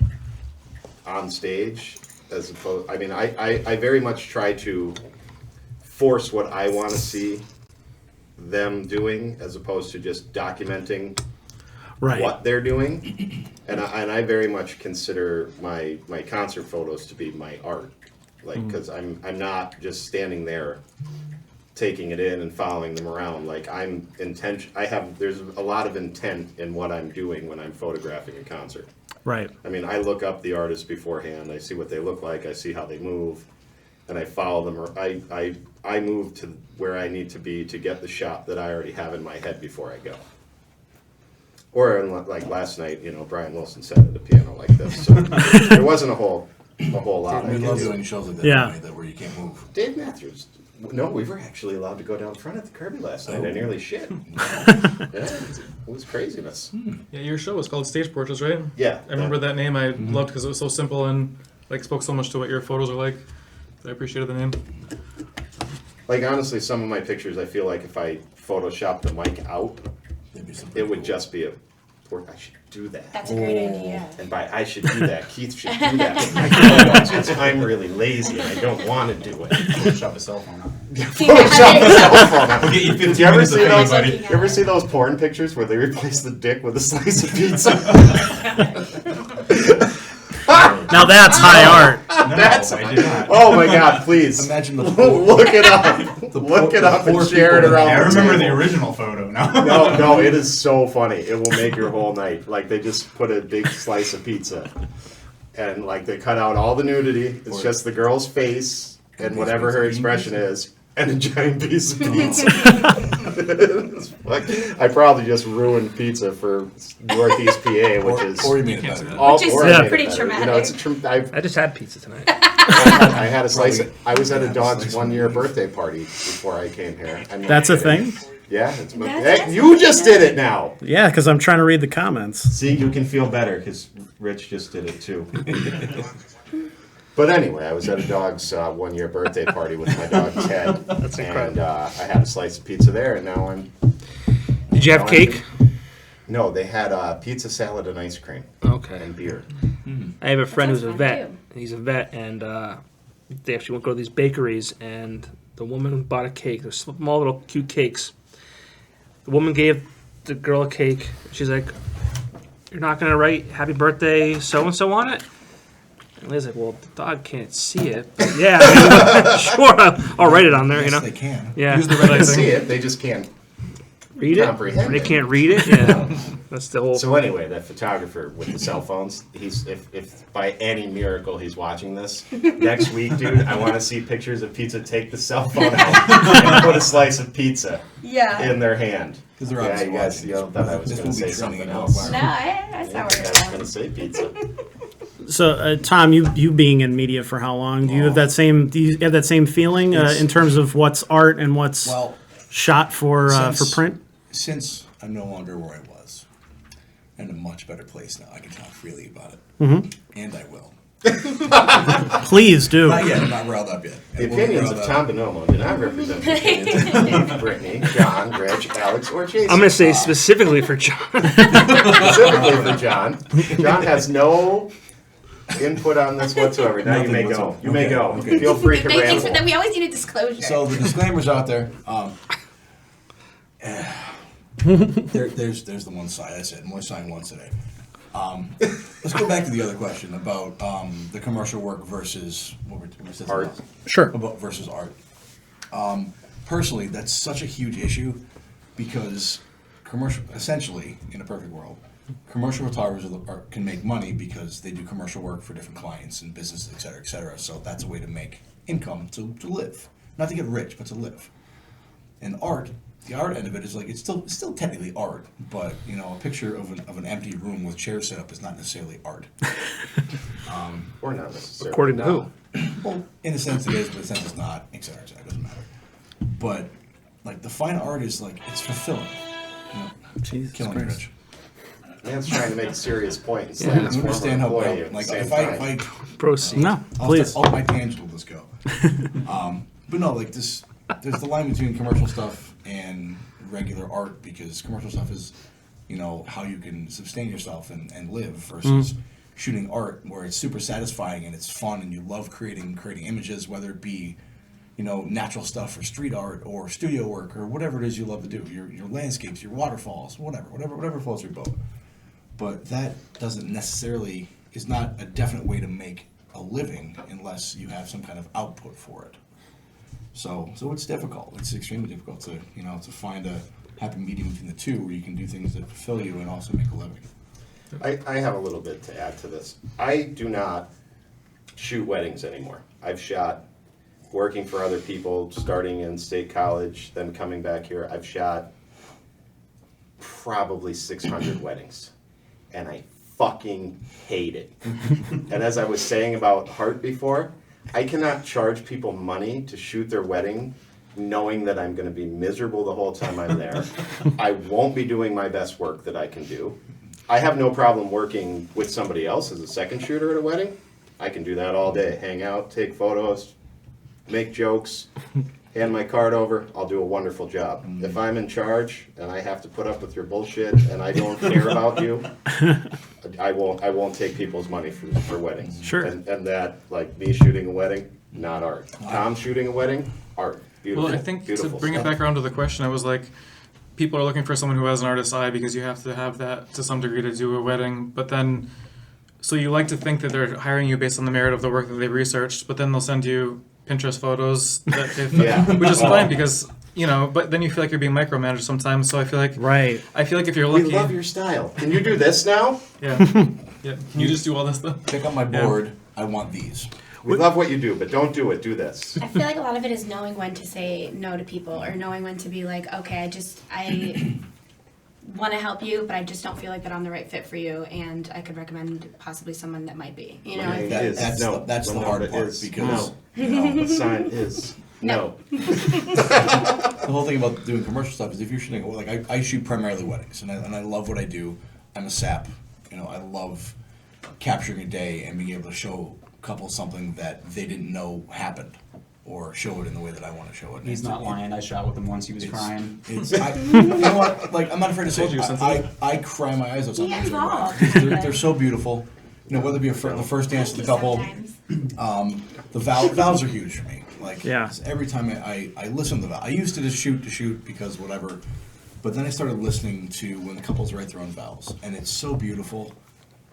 S4: on stage. As opposed, I mean, I very much try to force what I want to see them doing, as opposed to just documenting what they're doing. And I very much consider my concert photos to be my art, like because I'm not just standing there taking it in and following them around. Like there's a lot of intent in what I'm doing when I'm photographing a concert.
S1: Right.
S4: I mean, I look up the artist beforehand. I see what they look like. I see how they move, and I follow them. Or I move to where I need to be to get the shot that I already have in my head before I go. Or like last night, you know, Brian Wilson sat at the piano like this, so there wasn't a whole lot.
S6: We
S4: I
S6: love
S4: guess.
S6: doing shows like that,
S1: Yeah.
S6: where you can't move.
S4: Dave Matthews. No, we were actually allowed to go down front at the Kirby last night. I nearly shit. It was craziness.
S5: Yeah, your show was called Stage Portraits, right?
S4: Yeah.
S5: I remember that name. I loved because it was so simple and like spoke so much to what your photos are like. I appreciated the name.
S4: Like honestly, some of my pictures, I feel like if I photoshopped the mic out, it would just be a port. I should do that.
S3: That's a great idea.
S4: And I should do that. Keith should do that. Because I'm really lazy and I don't want to do it.
S8: Photoshop a cell phone.
S4: Photoshop a cell phone.
S8: We'll get you 15
S4: Did you ever
S8: minutes of
S4: see those?
S8: fame, buddy.
S4: You ever see those porn pictures where they replace the dick with a slice of pizza?
S1: Now that's high art.
S8: I did not.
S4: Oh my God! Please
S6: Imagine the
S4: look it up. Look it up and
S6: poor
S4: share it
S6: people
S4: around.
S8: I
S4: the
S8: remember the
S4: table.
S8: original photo.
S4: No, it is so funny. It will make your whole night. Like they just put a big slice of pizza, and like they cut out all the nudity. It's just the girl's face and whatever her expression is, and a giant piece of pizza. I probably just ruined pizza for Northeast PA, which is
S6: Or you made it better.
S4: all-
S3: Which is
S4: or I made it
S3: pretty
S4: better.
S3: traumatic.
S4: You know, it's
S2: I just had pizza tonight.
S4: I had a slice. I was at a dog's 1-year birthday party before I came here. I mean,
S1: That's a thing?
S4: Yeah, it's.
S3: That's
S4: Hey, you just did it now.
S1: Yeah, because I'm trying to read the comments.
S4: See, you can feel better because Rich just did it too. But anyway, I was at a dog's 1-year birthday party with my dog Ted. And I had a slice of pizza there, and now I'm.
S2: Did you have cake?
S4: No, they had pizza, salad, and ice cream
S2: Okay.
S4: and beer.
S2: I have a friend
S3: sounds
S2: who's a
S3: fun,
S2: vet.
S3: too.
S2: He's a vet, and they actually went to these bakeries, and the woman bought a cake. They're small little cute cakes. The woman gave the girl a cake. She's like, "You're not gonna write happy birthday so and so on it?" And Liz like, "Well, the dog can't see it." But yeah, I mean, sure, I'll write it on there.
S6: Yes,
S2: You know,
S6: they can.
S2: yeah,
S5: Use the red
S4: They can see
S5: icing.
S4: it, they just can't.
S2: read it.
S4: comprehend
S2: They
S4: it.
S2: can't read it. Yeah, that's the whole.
S4: So anyway, that photographer with the cell phones, if by any miracle he's watching this, next week, dude, I want to see pictures of pizza take the cell phone out and put a slice of pizza
S3: Yeah.
S4: in their hand.
S6: Because they're
S4: Yeah,
S6: obviously
S4: you guys,
S6: watching.
S4: you know, thought I was
S6: This
S4: going
S6: will
S4: to
S6: be
S4: say
S6: trending
S4: something
S6: in
S4: else.
S6: viral.
S3: No, that's not
S4: I
S3: what
S4: was
S3: it's
S4: going to say pizza.
S1: So, Tom, you being in media for how long? Do you have that same? Do you have that same feeling in terms of what's art and what's
S6: Well,
S1: shot for
S6: since-
S1: print?
S6: since I'm no longer where I was, I'm in a much better place now. I can talk freely about it, and I will.
S1: Please do.
S6: Not yet. I'm not riled up yet.
S4: The
S6: I will be
S4: opinions
S6: riled
S4: of
S6: up.
S4: Tom Bonomo do not represent the opinions of Eve, Brittany, John, Rich, Alex, or Jason.
S2: I'm gonna say specifically for John.
S4: Specifically for John. John has no input on this whatsoever. Now you
S6: Nothing
S4: may go.
S6: whatsoever.
S4: You may
S6: Okay,
S4: go.
S6: okay.
S4: Feel free to
S3: Thanks for that.
S4: ramble.
S3: We always need a disclosure.
S6: So the disclaimer's out there. There's the one side. I said more sign once today. Let's go back to the other question about the commercial work versus what we said
S4: Art.
S6: else.
S1: Sure.
S6: About versus art. Personally, that's such a huge issue because commercial, essentially, in a perfect world, commercial photographers can make money because they do commercial work for different clients and businesses, et cetera, et cetera. So that's a way to make income to live, not to get rich, but to live. And art, the art end of it is like it's still technically art, but you know, a picture of an empty room with chairs set up is not necessarily art.
S4: Or not necessarily.
S2: According to who?
S6: Well, in a sense it is, but in a sense it's not, et cetera, it doesn't matter. But like the fine art is like it's fulfilling. You know,
S1: Jesus
S6: killing me,
S1: Christ.
S6: Rich.
S4: Man's trying to make a serious point and
S6: I
S4: slam his
S6: understand
S4: former
S6: how
S4: employee at the
S6: like
S4: same
S6: if
S4: time.
S6: I
S2: Proceed.
S1: No,
S6: I'll
S1: please.
S6: start, my tangent will just go. But no, like this, there's the line between commercial stuff and regular art because commercial stuff is, you know, how you can sustain yourself and live versus shooting art where it's super satisfying and it's fun and you love creating images, whether it be, you know, natural stuff for street art or studio work or whatever it is you love to do, your landscapes, your waterfalls, whatever floats your boat. But that doesn't necessarily is not a definite way to make a living unless you have some kind of output for it. So it's difficult. It's extremely difficult to to find a happy medium between the two where you can do things that fulfill you and also make a living.
S4: I have a little bit to add to this. I do not shoot weddings anymore. I've shot working for other people, starting in state college, then coming back here. I've shot probably 600 weddings, and I fucking hate it. And as I was saying about Heart before, I cannot charge people money to shoot their wedding knowing that I'm going to be miserable the whole time I'm there. I won't be doing my best work that I can do. I have no problem working with somebody else as a second shooter at a wedding. I can do that all day. Hang out, take photos, make jokes, hand my card over. I'll do a wonderful job. If I'm in charge and I have to put up with your bullshit and I don't care about you, I won't take people's money for weddings.
S1: Sure.
S4: And that, like me shooting a wedding, not art. Tom shooting a wedding, art. Beautiful.
S5: Well, I think to
S4: beautiful
S5: bring it
S4: stuff.
S5: back around to the question, I was like, people are looking for someone who has an artist's eye because you have to have that to some degree to do a wedding. But then, so you like to think that they're hiring you based on the merit of the work that they've researched, but then they'll send you Pinterest photos, that if,
S4: Yeah.
S5: which is fine because, you know, but then you feel like you're being micromanaged sometimes. So I feel like
S1: Right.
S5: if you're
S4: We
S5: lucky,
S4: love your style. Can you do this now?
S5: yeah, yeah, can you just do all this stuff?
S6: Pick up my board. I want these.
S4: We love what you do, but don't do it. Do this.
S3: I feel like a lot of it is knowing when to say no to people or knowing when to be like, okay, I want to help you, but I just don't feel like that I'm the right fit for you, and I could recommend possibly someone that might be. You know, I
S4: It
S3: feel
S4: is.
S6: That's the hard part
S4: is.
S6: because
S4: No.
S6: you know,
S4: The sign is no.
S6: the whole thing about doing commercial stuff is if you're shooting, like I shoot primarily weddings, and I love what I do. I'm a sap. You know, I love capturing a day and being able to show a couple something that they didn't know happened. or show it in the way that I want to show it.
S8: He's not lying. I shot with him once. He was crying.
S6: You know what? Like, I'm not afraid to say
S5: Told you,
S6: it.
S5: sensitive.
S6: I cry my eyes out sometimes.
S9: involved.
S6: They're so beautiful. You know, whether it be the first dance with the couple, the vows are huge for me. Like,
S1: Yeah.
S6: every time I listen to the vow, I used to just shoot because whatever, but then I started listening to when the couples write their own vows, and it's so beautiful,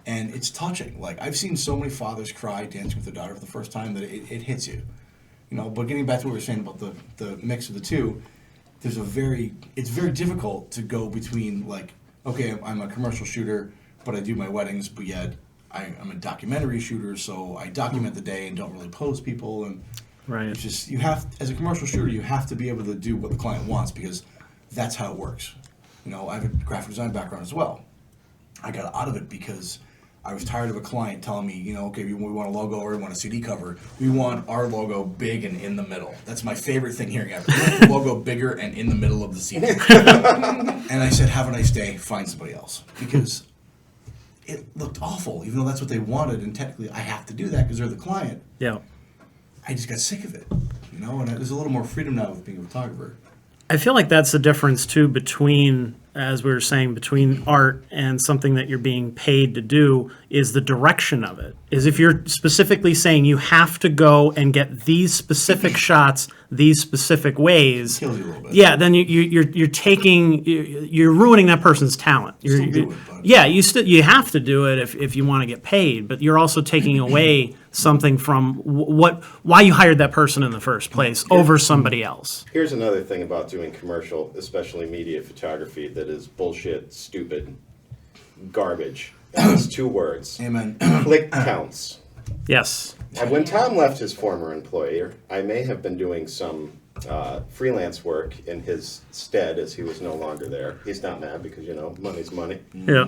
S6: and it's touching. Like, I've seen so many fathers cry dancing with their daughter for the first time that it hits you. You know, but getting back to what we were saying about the mix of the two, it's very difficult to go between, like, okay, I'm a commercial shooter, but I do my weddings, but yet I'm a documentary shooter, so I document the day and don't really pose people, and
S1: Right.
S6: it's just, you have, as a commercial shooter, you have to be able to do what the client wants, because that's how it works. You know, I have a graphic design background as well. I got out of it because I was tired of a client telling me, you know, okay, we want a logo or we want a CD cover. We want our logo big and in the middle. That's my favorite thing hearing ever. We want the logo bigger and in the middle of the CD. And I said, have a nice day, find somebody else. Because it looked awful, even though that's what they wanted, and technically I have to do that because they're the client.
S1: Yeah.
S6: I just got sick of it, you know, and there's a little more freedom now with being a photographer.
S1: I feel like that's the difference too between, as we were saying, between art and something that you're being paid to do is the direction of it. Is if you're specifically saying you have to go and get these specific shots, these specific ways.
S6: Kills you a little bit.
S1: Yeah, then you're ruining that person's talent.
S6: Still do it, but-
S1: Yeah, you have to do it if you want to get paid, but you're also taking away something from why you hired that person in the first place over somebody else.
S4: Here's another thing about doing commercial, especially media photography, that is bullshit, stupid, garbage. And it's two words.
S6: Amen.
S4: Click counts.
S1: Yes.
S4: And when Tom left his former employer, I may have been doing some freelance work in his stead as he was no longer there. He's not mad because, you know, money's money.
S1: Yeah.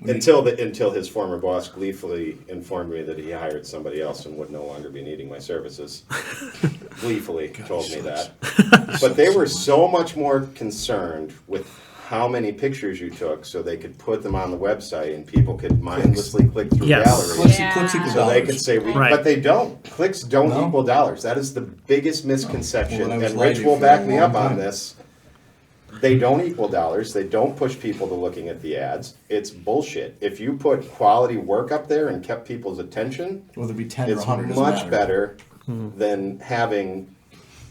S4: Until his former boss gleefully informed me that he hired somebody else and would no longer be needing my services. Gleefully told me that. But they were so much more concerned with how many pictures you took so they could put them on the website and people could mindlessly click through
S1: Yes.
S4: galleries.
S6: Clicks equal
S4: So they
S6: dollars.
S4: could say,
S1: Right.
S4: but they don't. Clicks don't
S6: No?
S4: equal dollars. That is the biggest misconception.
S6: Well, then I was
S4: And
S6: lied
S4: Rich
S6: to you
S4: will
S6: for
S4: back
S6: a
S4: me
S6: long
S4: up on
S6: time.
S4: this. They don't equal dollars. They don't push people to looking at the ads. It's bullshit. If you put quality work up there and kept people's attention,
S6: Whether it be 10 or
S4: it's
S6: 100 doesn't
S4: much
S6: matter.
S4: better than having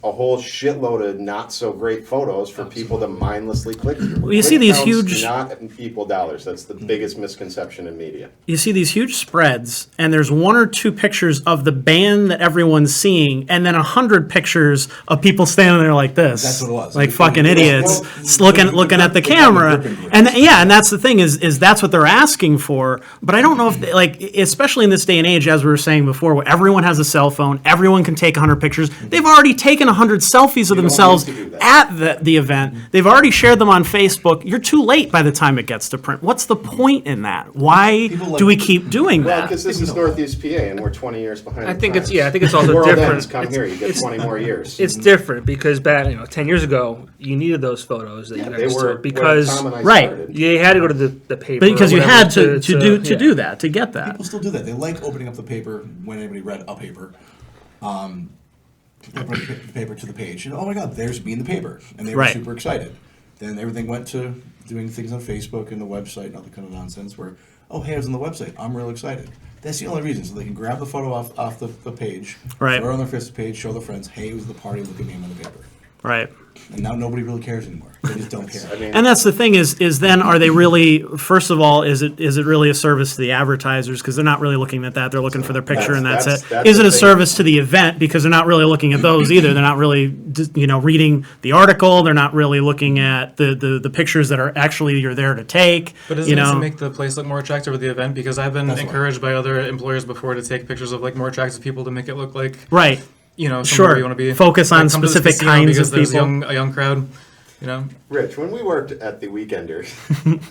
S4: a whole shitload of not so great photos for people to mindlessly click through.
S1: Well, you see
S4: Click
S1: these
S4: counts
S1: huge-
S4: do not equal dollars. That's the biggest misconception in media.
S1: You see these huge spreads, and there's one or two pictures of the band that everyone's seeing, and then 100 pictures of people standing there like this.
S6: That's what it was.
S1: Like
S6: It-
S1: fucking
S6: it-
S1: idiots,
S6: well,
S1: looking at the
S6: they got
S1: camera.
S6: the gripping
S1: And
S6: grips.
S1: yeah, and that's the thing is that's what they're asking for. But I don't know if they, like, especially in this day and age, as we were saying before, where everyone has a cell phone, everyone can take 100 pictures. They've already taken 100 selfies of
S4: don't
S1: themselves
S4: need to do that.
S1: at the event. They've already shared them on Facebook. You're too late by the time it gets to print. What's the point in that? Why
S6: People like-
S1: do we keep doing
S4: Well,
S1: that?
S4: because this is Northeast PA and we're 20 years behind.
S2: I
S4: the
S2: think it's
S4: times.
S2: I think it's also
S4: The world
S2: different.
S4: ends, come here, you get
S2: It's-
S4: 20 more years.
S2: It's different because back 10 years ago, you needed those photos that you
S4: They
S2: guys
S4: were
S2: took because
S4: when Tom and I
S1: Right.
S4: started.
S2: you had to go to the paper.
S1: Because
S2: or
S1: you
S2: whatever
S1: had to
S2: yeah.
S1: do that, to get that.
S6: People still do that. They like opening up the paper when anybody read a paper. They bring the paper to the page, and oh my God, there's me in the paper, and they were
S1: Right.
S6: super excited. Then everything went to doing things on Facebook and the website and all that kind of nonsense. Where, oh hey, I was on the website, I'm real excited. That's the only reason, so they can grab the photo off the page,
S1: Right.
S6: throw it on their Facebook page, show their friends, hey, it was the party, look at me, I'm on the paper.
S1: Right.
S6: And now nobody really cares anymore. They just don't care.
S4: I mean,
S1: And that's the thing is then are they really, first of all, is it really a service to the advertisers? Because they're not really looking at that. They're looking for their picture and that's it.
S4: that's
S1: Is it
S4: the
S1: a
S4: thing.
S1: service to the event? Because they're not really looking at those either. They're not really, reading the article. They're not really looking at the pictures that are actually you're there to take.
S5: But doesn't it to make the place look more attractive at the event? Because I've been
S6: That's why.
S5: encouraged by other employers before to take pictures of like more attractive people to make it look like
S1: Right.
S5: somewhere
S1: Sure.
S5: you want to be.
S1: Focus on
S5: come to this
S1: specific
S5: casino
S1: kinds
S5: because
S1: of
S5: there's
S1: people.
S5: a young crowd.
S4: Rich, when we worked at the Weekenders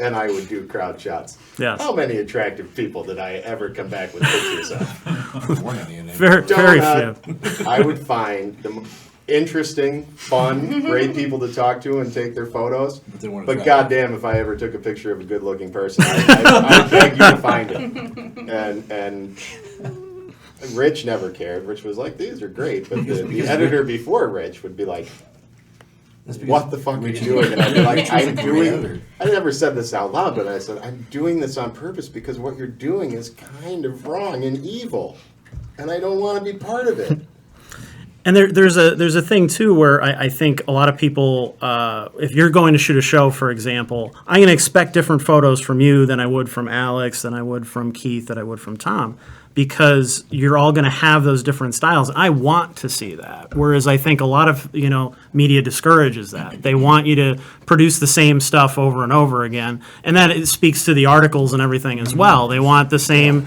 S4: and I would do crowd shots,
S1: Yes.
S4: how many attractive people did I ever come back with pictures of?
S6: We're not in it.
S1: Very few.
S4: Donut, I would find the interesting, fun, great people to talk to and take their photos.
S6: they weren't
S4: But
S6: attractive.
S4: goddamn, if I ever took a picture of a good-looking person, I beg you to find it. And Rich never cared. Rich was like, these are great. But the editor before Rich would be like, what the fuck are you doing? And I'd be like, I never said this out loud, but I said, I'm doing this on purpose because what you're doing is kind of wrong and evil. And I don't want to be part of it.
S1: And there's a thing too where I think a lot of people, if you're going to shoot a show, for example, I'm going to expect different photos from you than I would from Alex, than I would from Keith, than I would from Tom, because you're all going to have those different styles. I want to see that. Whereas I think a lot of, media discourages that. They want you to produce the same stuff over and over again. And that it speaks to the articles and everything as well. They want the same,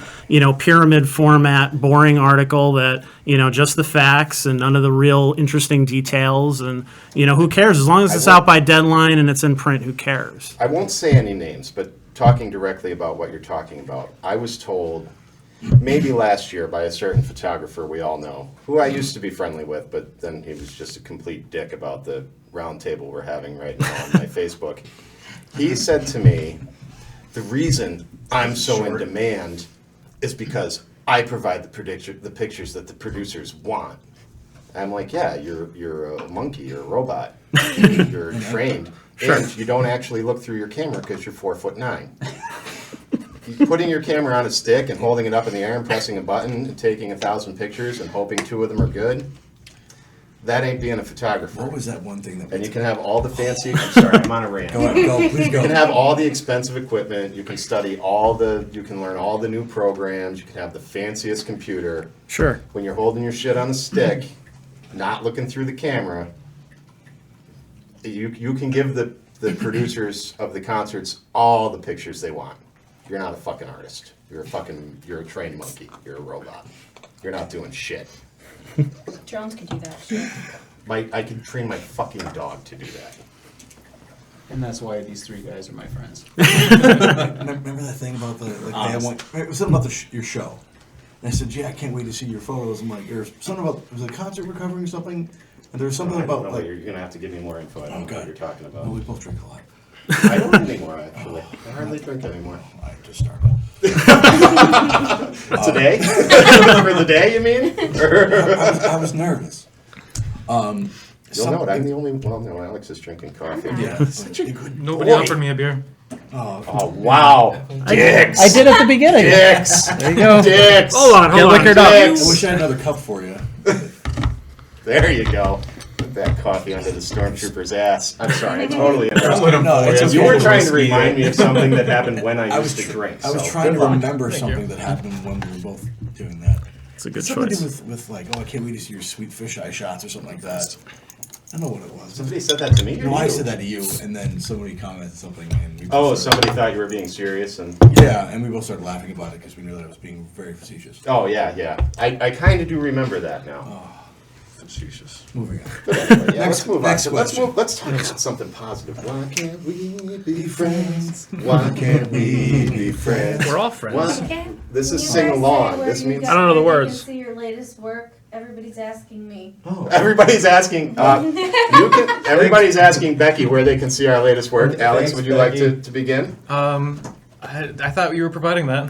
S1: pyramid format, boring article that, just the facts and none of the real interesting details. And, who cares? As long as it's out by deadline and it's in print, who cares?
S4: I won't say any names, but talking directly about what you're talking about, I was told maybe last year by a certain photographer we all know, who I used to be friendly with, but then he was just a complete dick about the roundtable we're having right now on my Facebook. He said to me, the reason I'm so in demand is because I provide the pictures that the producers want. I'm like, yeah, you're a monkey, you're a robot, you're trained, and you don't actually look through your camera because you're 4'9". Putting your camera on a stick and holding it up in the air and pressing a button and taking 1,000 pictures and hoping 2 of them are good, that ain't being a photographer.
S6: What was that one thing that?
S4: And you can have all the fancy. I'm sorry, I'm on a rant.
S6: Go, please go.
S4: You can have all the expensive equipment. You can study you can learn all the new programs. You can have the fanciest computer.
S1: Sure.
S4: When you're holding your shit on a stick, not looking through the camera, you can give the producers of the concerts all the pictures they want. You're not a fucking artist. You're a trained monkey. You're a robot. You're not doing shit.
S3: Drones can do that shit.
S4: I can train my fucking dog to do that.
S8: And that's why these 3 guys are my friends.
S6: Remember that thing about it was something about your show. And I said, I can't wait to see your photos. I'm like, there's something about, was it a concert we're covering or something? And there was something about, like...
S4: You're going to have to give me more info. I don't know what you're talking about.
S6: Well, we both drink a lot.
S4: I don't anymore, actually. I hardly drink anymore.
S6: I just started.
S4: Today? For the day, you mean?
S6: I was nervous.
S4: You'll know it. I'm the only... Well, no, Alex is drinking coffee.
S6: Yeah.
S4: Such a good
S5: Nobody
S4: boy.
S5: offered me a beer.
S4: Oh, wow. Dicks.
S1: I did at the beginning.
S4: Dicks.
S1: There you go.
S4: Dicks.
S1: Hold on. Liquored up.
S6: I wish I had another cup for you.
S4: There you go. Put that coffee under the stormtrooper's ass. I'm sorry, I totally interrupted.
S6: No, it's okay.
S4: You were trying to remind me of something that happened when I used to drink.
S6: I was
S4: so
S6: trying
S4: good
S6: to
S4: luck.
S6: remember something that happened when we were both doing that.
S1: It's a good
S6: Something
S1: choice.
S6: with like, I can't wait to see your sweet fisheye shots or something like that. I don't know what it was.
S4: Somebody said that to me?
S6: No, I said that to you, and then somebody commented something, and we
S4: Oh,
S6: both started-
S4: somebody thought you were being serious, and
S6: Yeah, and we both started laughing about it because we knew that I was being very facetious.
S4: oh yeah. I kind of do remember that now.
S6: Facetious. Moving on.
S4: But anyway, yeah, let's move on.
S6: next
S4: So
S6: question.
S4: let's talk about something positive. Why can't we be friends? Why can't we be friends?
S2: We're all friends.
S4: What?
S9: Okay.
S4: This is
S9: You
S4: sing
S9: guys
S4: along.
S9: say where
S4: This
S9: you
S4: means
S9: got
S2: I don't know the
S9: where you
S2: words.
S9: can see your latest work. Everybody's asking me.
S4: everybody's asking. Everybody's asking Becky where they can see our latest work. Alex, would you like to begin?
S5: I thought you were providing that.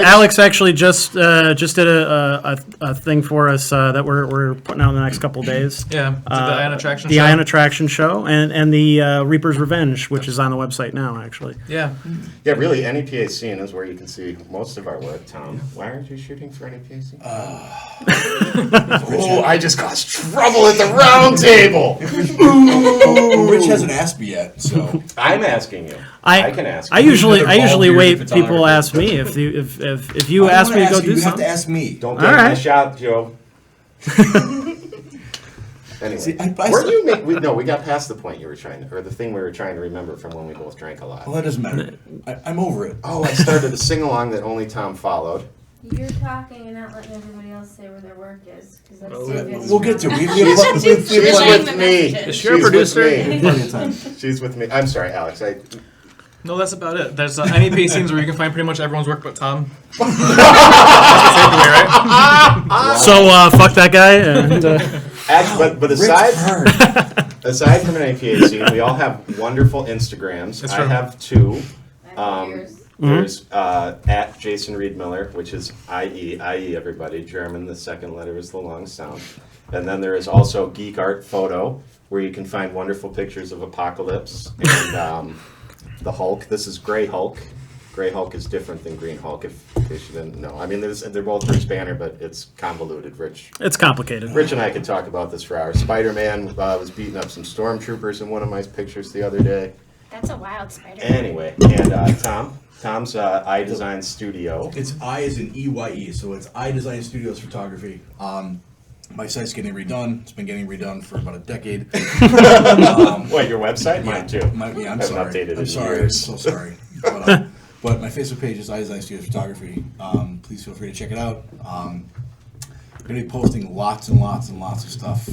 S1: Alex actually just did a thing for us that we're putting out in the next couple of days.
S5: Yeah, the Ion Attraction
S1: The
S5: show.
S1: Ion Attraction show and the Reaper's Revenge, which is on the website now, actually.
S5: Yeah.
S4: Yeah, really, NEPA Scene is where you can see most of our work, Tom. Why aren't you shooting for NEPA Scene? Oh, I just caused trouble at the round table!
S6: Rich hasn't asked me yet, so.
S4: I'm asking you. I can ask
S1: I
S4: you.
S1: usually
S8: volunteer
S1: wait.
S8: photographer.
S1: People ask me if you ask me to go do
S6: You have
S1: something.
S6: to ask me.
S4: Don't
S1: All
S4: take my
S1: right.
S4: shot, Joe. Anyway,
S6: See,
S4: we got past the point you were trying to, or the thing we were trying to remember from when we both drank a lot.
S6: Well, that doesn't matter. I'm over it.
S4: Oh, I started a sing-along that only Tom followed.
S9: You're talking and not letting everybody else say where their work is. Because that's
S6: We'll get to it.
S4: She's
S3: Relaying
S4: with
S3: the
S4: me.
S3: messages.
S2: Is she our
S4: She's with
S2: producer?
S4: me.
S6: Plenty of time.
S4: She's with me. I'm sorry, Alex.
S5: No, that's about it. There's NEPA scenes where you can find pretty much everyone's work but Tom. That's the takeaway, right?
S1: So fuck that guy. And
S4: But aside from an NEPA scene, we all have wonderful Instagrams.
S5: That's
S4: I
S5: true.
S4: have 2.
S9: I have yours.
S4: There's at Jason Riedmiller, which is IE everybody, German, the second letter is the long sound. And then there is also Geek Art Photo, where you can find wonderful pictures of Apocalypse and the Hulk. This is Gray Hulk. Gray Hulk is different than Green Hulk, in case you didn't know. I mean, they're both Bruce Banner, but it's convoluted.
S1: It's complicated.
S4: Rich and I could talk about this for hours. Spider-Man was beating up some stormtroopers in one of my pictures the other day.
S3: That's a wild spider.
S4: Anyway, and Tom's iDesign Studio.
S6: It's I as in EYE, so it's iDesign Studios Photography. My site's getting redone. It's been getting redone for about a decade.
S4: What, your website? Mine too.
S6: I'm
S4: Haven't
S6: sorry.
S4: updated
S6: I'm
S4: in
S6: sorry.
S4: years.
S6: I'm so sorry. But my Facebook page is iDesign Studios Photography. Please feel free to check it out. I'm going to be posting lots and lots and lots of stuff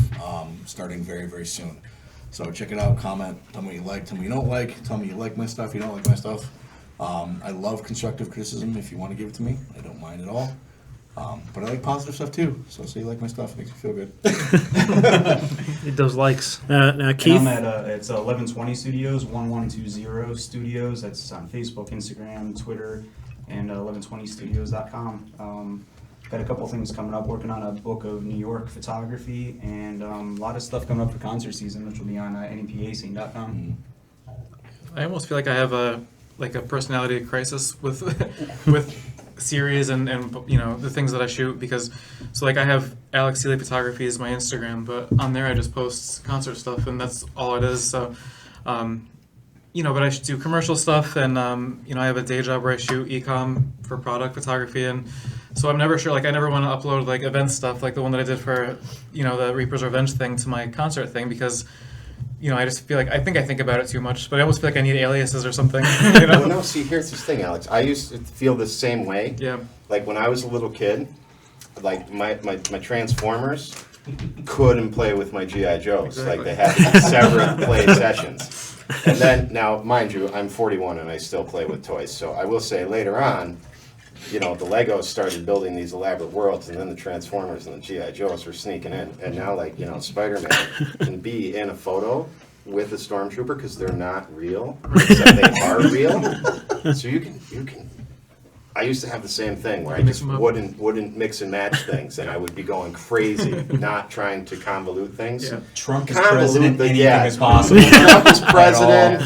S6: starting very, very soon. So check it out, comment, tell me what you like, tell me you don't like, tell me you like my stuff, you don't like my stuff. I love constructive criticism if you want to give it to me. I don't mind at all. But I like positive stuff too. So say you like my stuff, it makes me feel good.
S2: Need those likes.
S1: Keith?
S7: And I'm at it's 1120 Studios, 1120 Studios. That's on Facebook, Instagram, Twitter, and 1120studios.com. Got a couple things coming up. Working on a book of New York photography, and a lot of stuff coming up for concert season, which will be on NEPA-Scene.com.
S5: I almost feel like I have a personality crisis with with series and you know the things that I shoot, because I have Alex Seeley Photography is my Instagram, but on there I just post concert stuff and that's all it is. So but I should do commercial stuff, and I have a day job where I shoot e-com for product photography, and so I'm never sure, I never want to upload event stuff like the one that I did for the Reaper's Revenge thing to my concert thing, because I just feel I think about it too much, but I almost feel like I need aliases or something.
S4: Well, no, see, here's this thing, Alex. I used to feel the same way.
S5: Yeah.
S4: When I was a little kid, my Transformers couldn't play with my G.I. Joes.
S5: Exactly.
S4: They had to be separate play sessions. And then, now, mind you, I'm 41 and I still play with toys. So I will say later on, the Legos started building these elaborate worlds, and then the Transformers and the G.I. Joes were sneaking in. And now, Spider-Man can be in a photo with a stormtrooper because they're not real, except they are real. So you can. I used to have the same thing where I just wouldn't mix and match things, and I would be going crazy, not trying to convolute things.
S5: Yeah.
S8: Trump is president, anything is possible.
S4: Trump is president.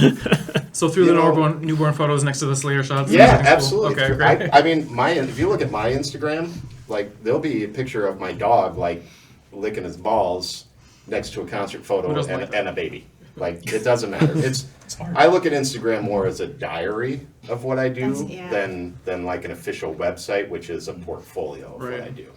S5: So through the newborn photos next to the Slayer shots?
S4: Yeah,
S5: cool.
S4: absolutely.
S5: Okay, great.
S4: I mean, if you look at my Instagram, there'll be a picture of my dog, licking his balls next to a concert photo and a baby. It doesn't matter. I look at Instagram more as a diary of what I do than an official website, which is a portfolio of what I do.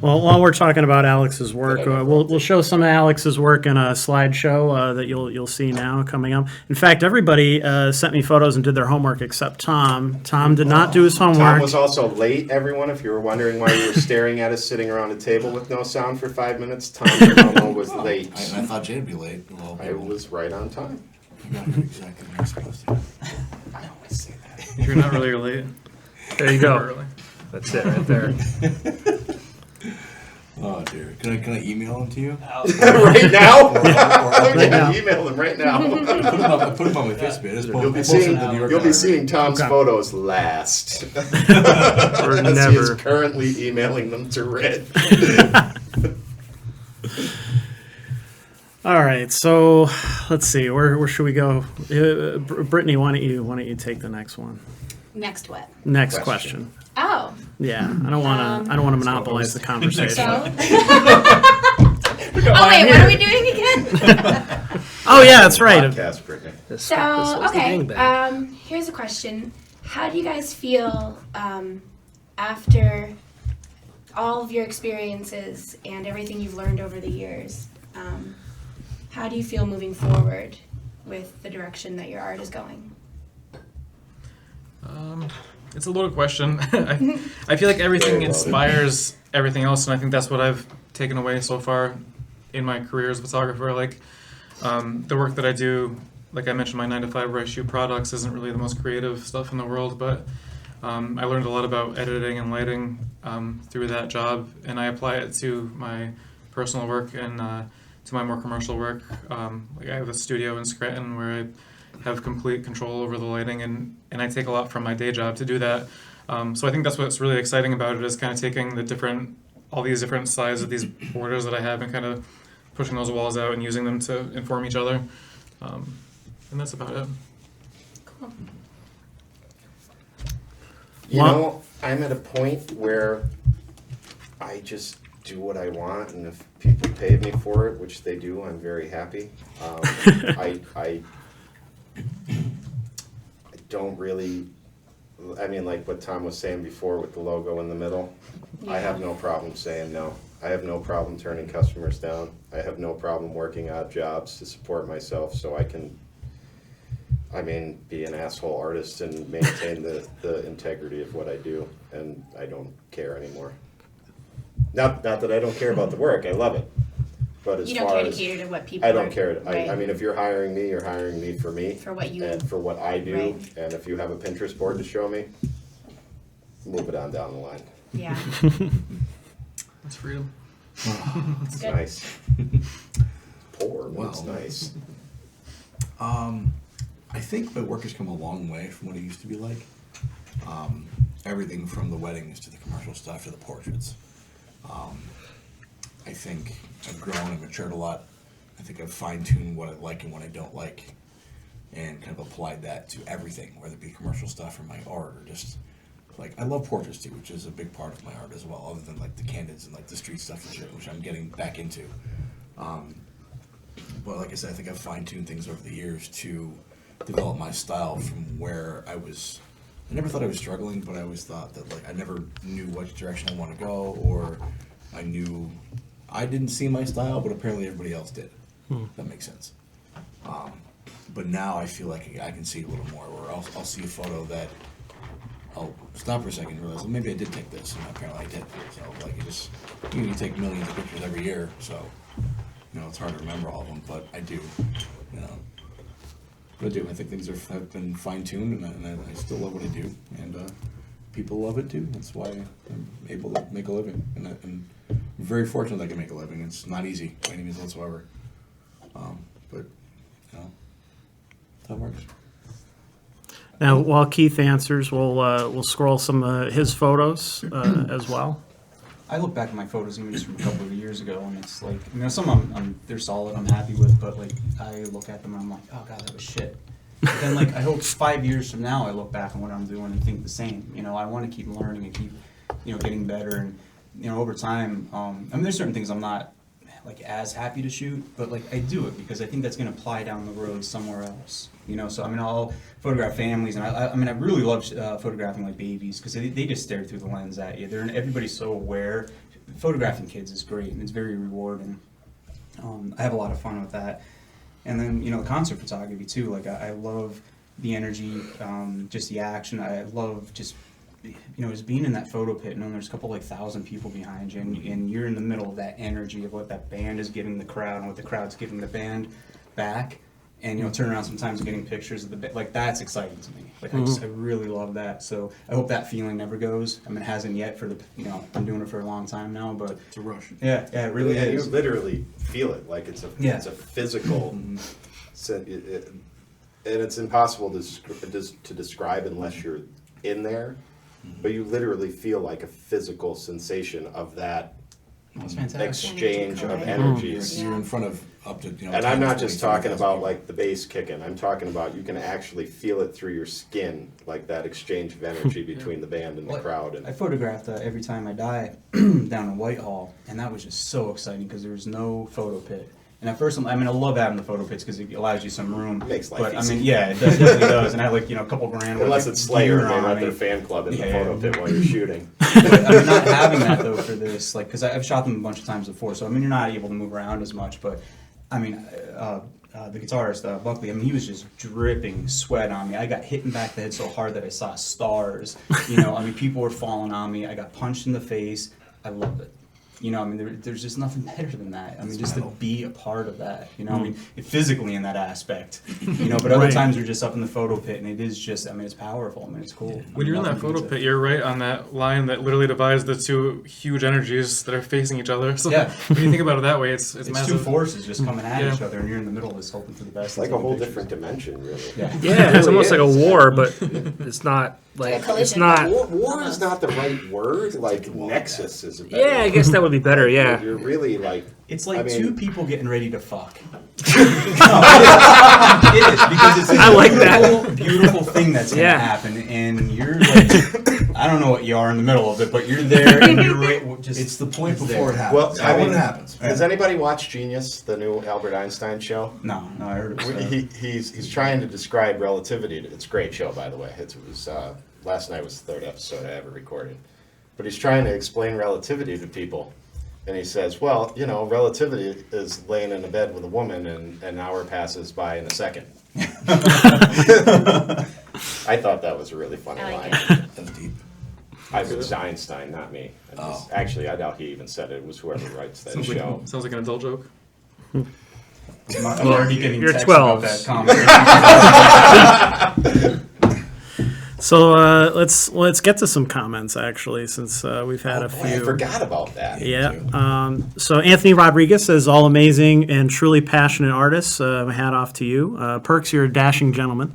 S1: Well, while we're talking about Alex's work, we'll show some of Alex's work in a slideshow that you'll see now coming up. In fact, everybody sent me photos and did their homework except Tom. Tom did not do his homework.
S4: Tom was also late, everyone. If you were wondering why you were staring at us sitting around a table with no sound for 5 minutes, Tom Bonomo was late.
S6: I thought Jay'd be late. Well,
S4: I was right on time.
S6: You got it exactly where you're supposed to.
S4: I always say that.
S5: If you're not really late.
S2: There you go.
S5: Early.
S2: That's it right there.
S6: Oh dear. Can I email them to you?
S4: Right now?
S6: Right
S1: now.
S4: Email them right now.
S6: I put them on my Facebook. I just
S4: You'll be
S6: posted
S4: seeing,
S6: the New York
S4: you'll be
S6: Times.
S4: seeing Tom's photos last.
S2: Or
S4: As he is
S2: never.
S4: currently emailing them to Red.
S1: All right, so let's see. Where should we go? Brittany, why don't you take the next one?
S3: Next what?
S1: Next question.
S3: Oh.
S1: Yeah, I don't want to monopolize the conversation.
S3: So. Oh wait, what are we doing again?
S1: Oh yeah, that's right.
S4: Podcast, Brittany.
S3: So okay, here's a question: how do you guys feel after all of your experiences and everything you've learned over the years? How do you feel moving forward with the direction that your art is going?
S5: It's a loaded question. I feel like everything inspires everything else, and I think that's what I've taken away so far in my career as a photographer. The work that I do, like I mentioned, my 9 to 5 where I shoot products isn't really the most creative stuff in the world, but I learned a lot about editing and lighting through that job, and I apply it to my personal work and to my more commercial work. I have a studio in Scranton where I have complete control over the lighting, and I take a lot from my day job to do that. So I think that's what's really exciting about it, is kind of taking all these different sides of these borders that I have and kind of pushing those walls out and using them to inform each other. And that's about it.
S9: Cool.
S4: You know, I'm at a point where I just do what I want, and if people pay me for it, which they do, I'm very happy. I don't really, I mean, like what Tom was saying before with the logo in the middle, I have no problem saying no. I have no problem turning customers down. I have no problem working odd jobs to support myself so I can, be an asshole artist and maintain the integrity of what I do, and I don't care anymore. Not that I don't care about the work, I love it. But as
S3: You don't
S4: far
S3: care to
S4: as,
S3: cater to what people
S4: I don't
S3: are-
S4: care.
S3: right.
S4: I mean, if you're hiring me, you're hiring me for me.
S3: For what you-
S4: And for what I do,
S3: Right.
S4: and if you have a Pinterest board to show me, move it on down the line.
S3: Yeah.
S5: That's freedom.
S4: It's
S3: Good.
S4: nice. Poor, but it's
S6: Well.
S4: nice.
S6: I think my work has come a long way from what it used to be like. Everything from the weddings to the commercial stuff to the portraits. I think I've grown and matured a lot. I think I've fine-tuned what I like and what I don't like, and kind of applied that to everything, whether it be commercial stuff or my art, or just like, I love portraits too, which is a big part of my art as well, other than like the candids and like the street stuff and shit, which I'm getting back into. But like I said, I think I've fine-tuned things over the years to develop my style from where I never thought I was struggling, but I always thought that like I never knew which direction I want to go, or I knew I didn't see my style, but apparently everybody else did. That makes sense. But now I feel like I can see a little more, where I'll see a photo that I'll stop for a second and realize, well, maybe I did take this, and apparently I did. So like you take millions of pictures every year, so it's hard to remember all of them, but I do. But I do. I think things have been fine-tuned, and I still love what I do, and people love it too. That's why I'm able to make a living, and I'm very fortunate that I can make a living. It's not easy by any means whatsoever, but that works.
S1: Now, while Keith answers, we'll scroll some of his photos as well.
S7: I look back at my photos even just from a couple of years ago, and it's like, some they're solid, I'm happy with, but like I look at them and I'm like, oh god, that was shit. But then like I hope 5 years from now I look back on what I'm doing and think the same. I want to keep learning and keep getting better, and over time. There's certain things I'm not like as happy to shoot, but like I do it because I think that's going to apply down the road somewhere else. So I'll photograph families, and I really love photographing like babies, because they just stare through the lens at you. Everybody's so aware. Photographing kids is great, and it's very rewarding. I have a lot of fun with that. And then the concert photography too. Like I love the energy, just the action. I love just just being in that photo pit, knowing there's a couple like thousand people behind you, and you're in the middle of that energy of what that band is giving the crowd and what the crowd's giving the band back. And turn around sometimes and getting pictures of the band, like that's exciting to me. Like I really love that. So I hope that feeling never goes. it hasn't yet for the I'm doing it for a long time now, but
S6: It's a rush.
S7: yeah, it really is.
S4: You literally feel it, like it's a physical, and it's impossible to describe unless you're in there. But you literally feel like a physical sensation of that
S7: That's fantastic.
S4: exchange of
S3: Energy
S4: energies.
S6: You're in front of up to
S4: And I'm not just talking
S6: 20,000
S4: about
S6: people.
S4: like the bass kicking. I'm talking about you can actually feel it through your skin, like that exchange of energy between the band and the
S7: Well,
S4: crowd.
S7: I
S4: And
S7: photographed Every Time I Die down in Whitehall, and that was just so exciting because there was no photo pit. And at first, I love having the photo pits because it allows you some room.
S4: Makes life
S7: but
S4: easy.
S7: yeah, it definitely does. And I had like a couple grand. worth
S4: unless
S7: of
S4: it's Slayer,
S7: gear
S4: they
S7: on
S4: let
S7: me.
S4: their fan club in the
S7: Yeah.
S4: photo pit while you're shooting.
S7: But I'm not having that though for this, like, because I've shot them a bunch of times before, so you're not able to move around as much. But the guitarist Buckley, he was just dripping sweat on me. I got hit in the back of the head so hard that I saw stars. People were falling on me. I got punched in the face. I loved it.
S8: you know, I mean, there's just nothing better than that. I mean, just to be a part of that, you know, I mean, physically in that aspect, you know, but other
S1: Right.
S8: times you're just up in the photo pit and it is just, I mean, it's powerful. I mean, it's cool.
S5: When you're in that
S8: Nothing
S5: photo
S8: beats it.
S5: pit, you're right on that line that literally divides the two huge energies that are facing each other. So
S8: Yeah.
S5: when you think about it that way, it's
S8: It's
S5: massive.
S8: two forces just coming at
S5: Yeah.
S8: each other, and you're in the middle, just hoping for the best.
S4: It's like
S8: and
S4: a whole
S8: taking
S4: different
S8: pictures.
S4: dimension, really.
S8: Yeah.
S2: Yeah, it's almost like a
S4: is.
S2: war, but it's not like
S3: Like a
S2: it's
S3: collision.
S2: not.
S4: War is not the right word. Like nexus is a better
S2: Yeah, I guess that would be better. Yeah.
S4: You're really like.
S8: It's like
S4: I mean-
S8: two people getting ready to fuck. It is because it's
S2: I like that.
S8: beautiful, beautiful thing that's gonna
S2: Yeah.
S8: happen, and you're like, I don't know what you are in the middle of it, but you're there and you're right. Just
S6: It's the point
S8: it's
S6: before
S8: there.
S6: it happens.
S4: Well, I
S6: Not when
S4: mean,
S6: it happens.
S4: Has anybody watched Genius, the new Albert Einstein show?
S8: No, I heard it. Was,
S4: He's trying to describe relativity. It's a great show, by the way. It was last night was the third episode I ever recorded, but he's trying to explain relativity to people, and he says, "Well, you know, relativity is laying in a bed with a woman, and an hour passes by in a second." I thought that was a really funny
S3: I like
S4: line.
S6: That's deep.
S4: I was Einstein, not me. Actually, I doubt he even said it. It was whoever writes that show.
S5: Sounds like an adult joke.
S8: I'm already getting
S2: you're
S8: texts
S2: 12.
S8: about that conversation.
S1: So let's get to some comments actually, since we've had a
S4: Boy,
S1: few.
S4: I forgot about that.
S1: Yeah. So Anthony Rodriguez says, all amazing and truly passionate artists. Hat off to you. Perks, you're a dashing gentleman.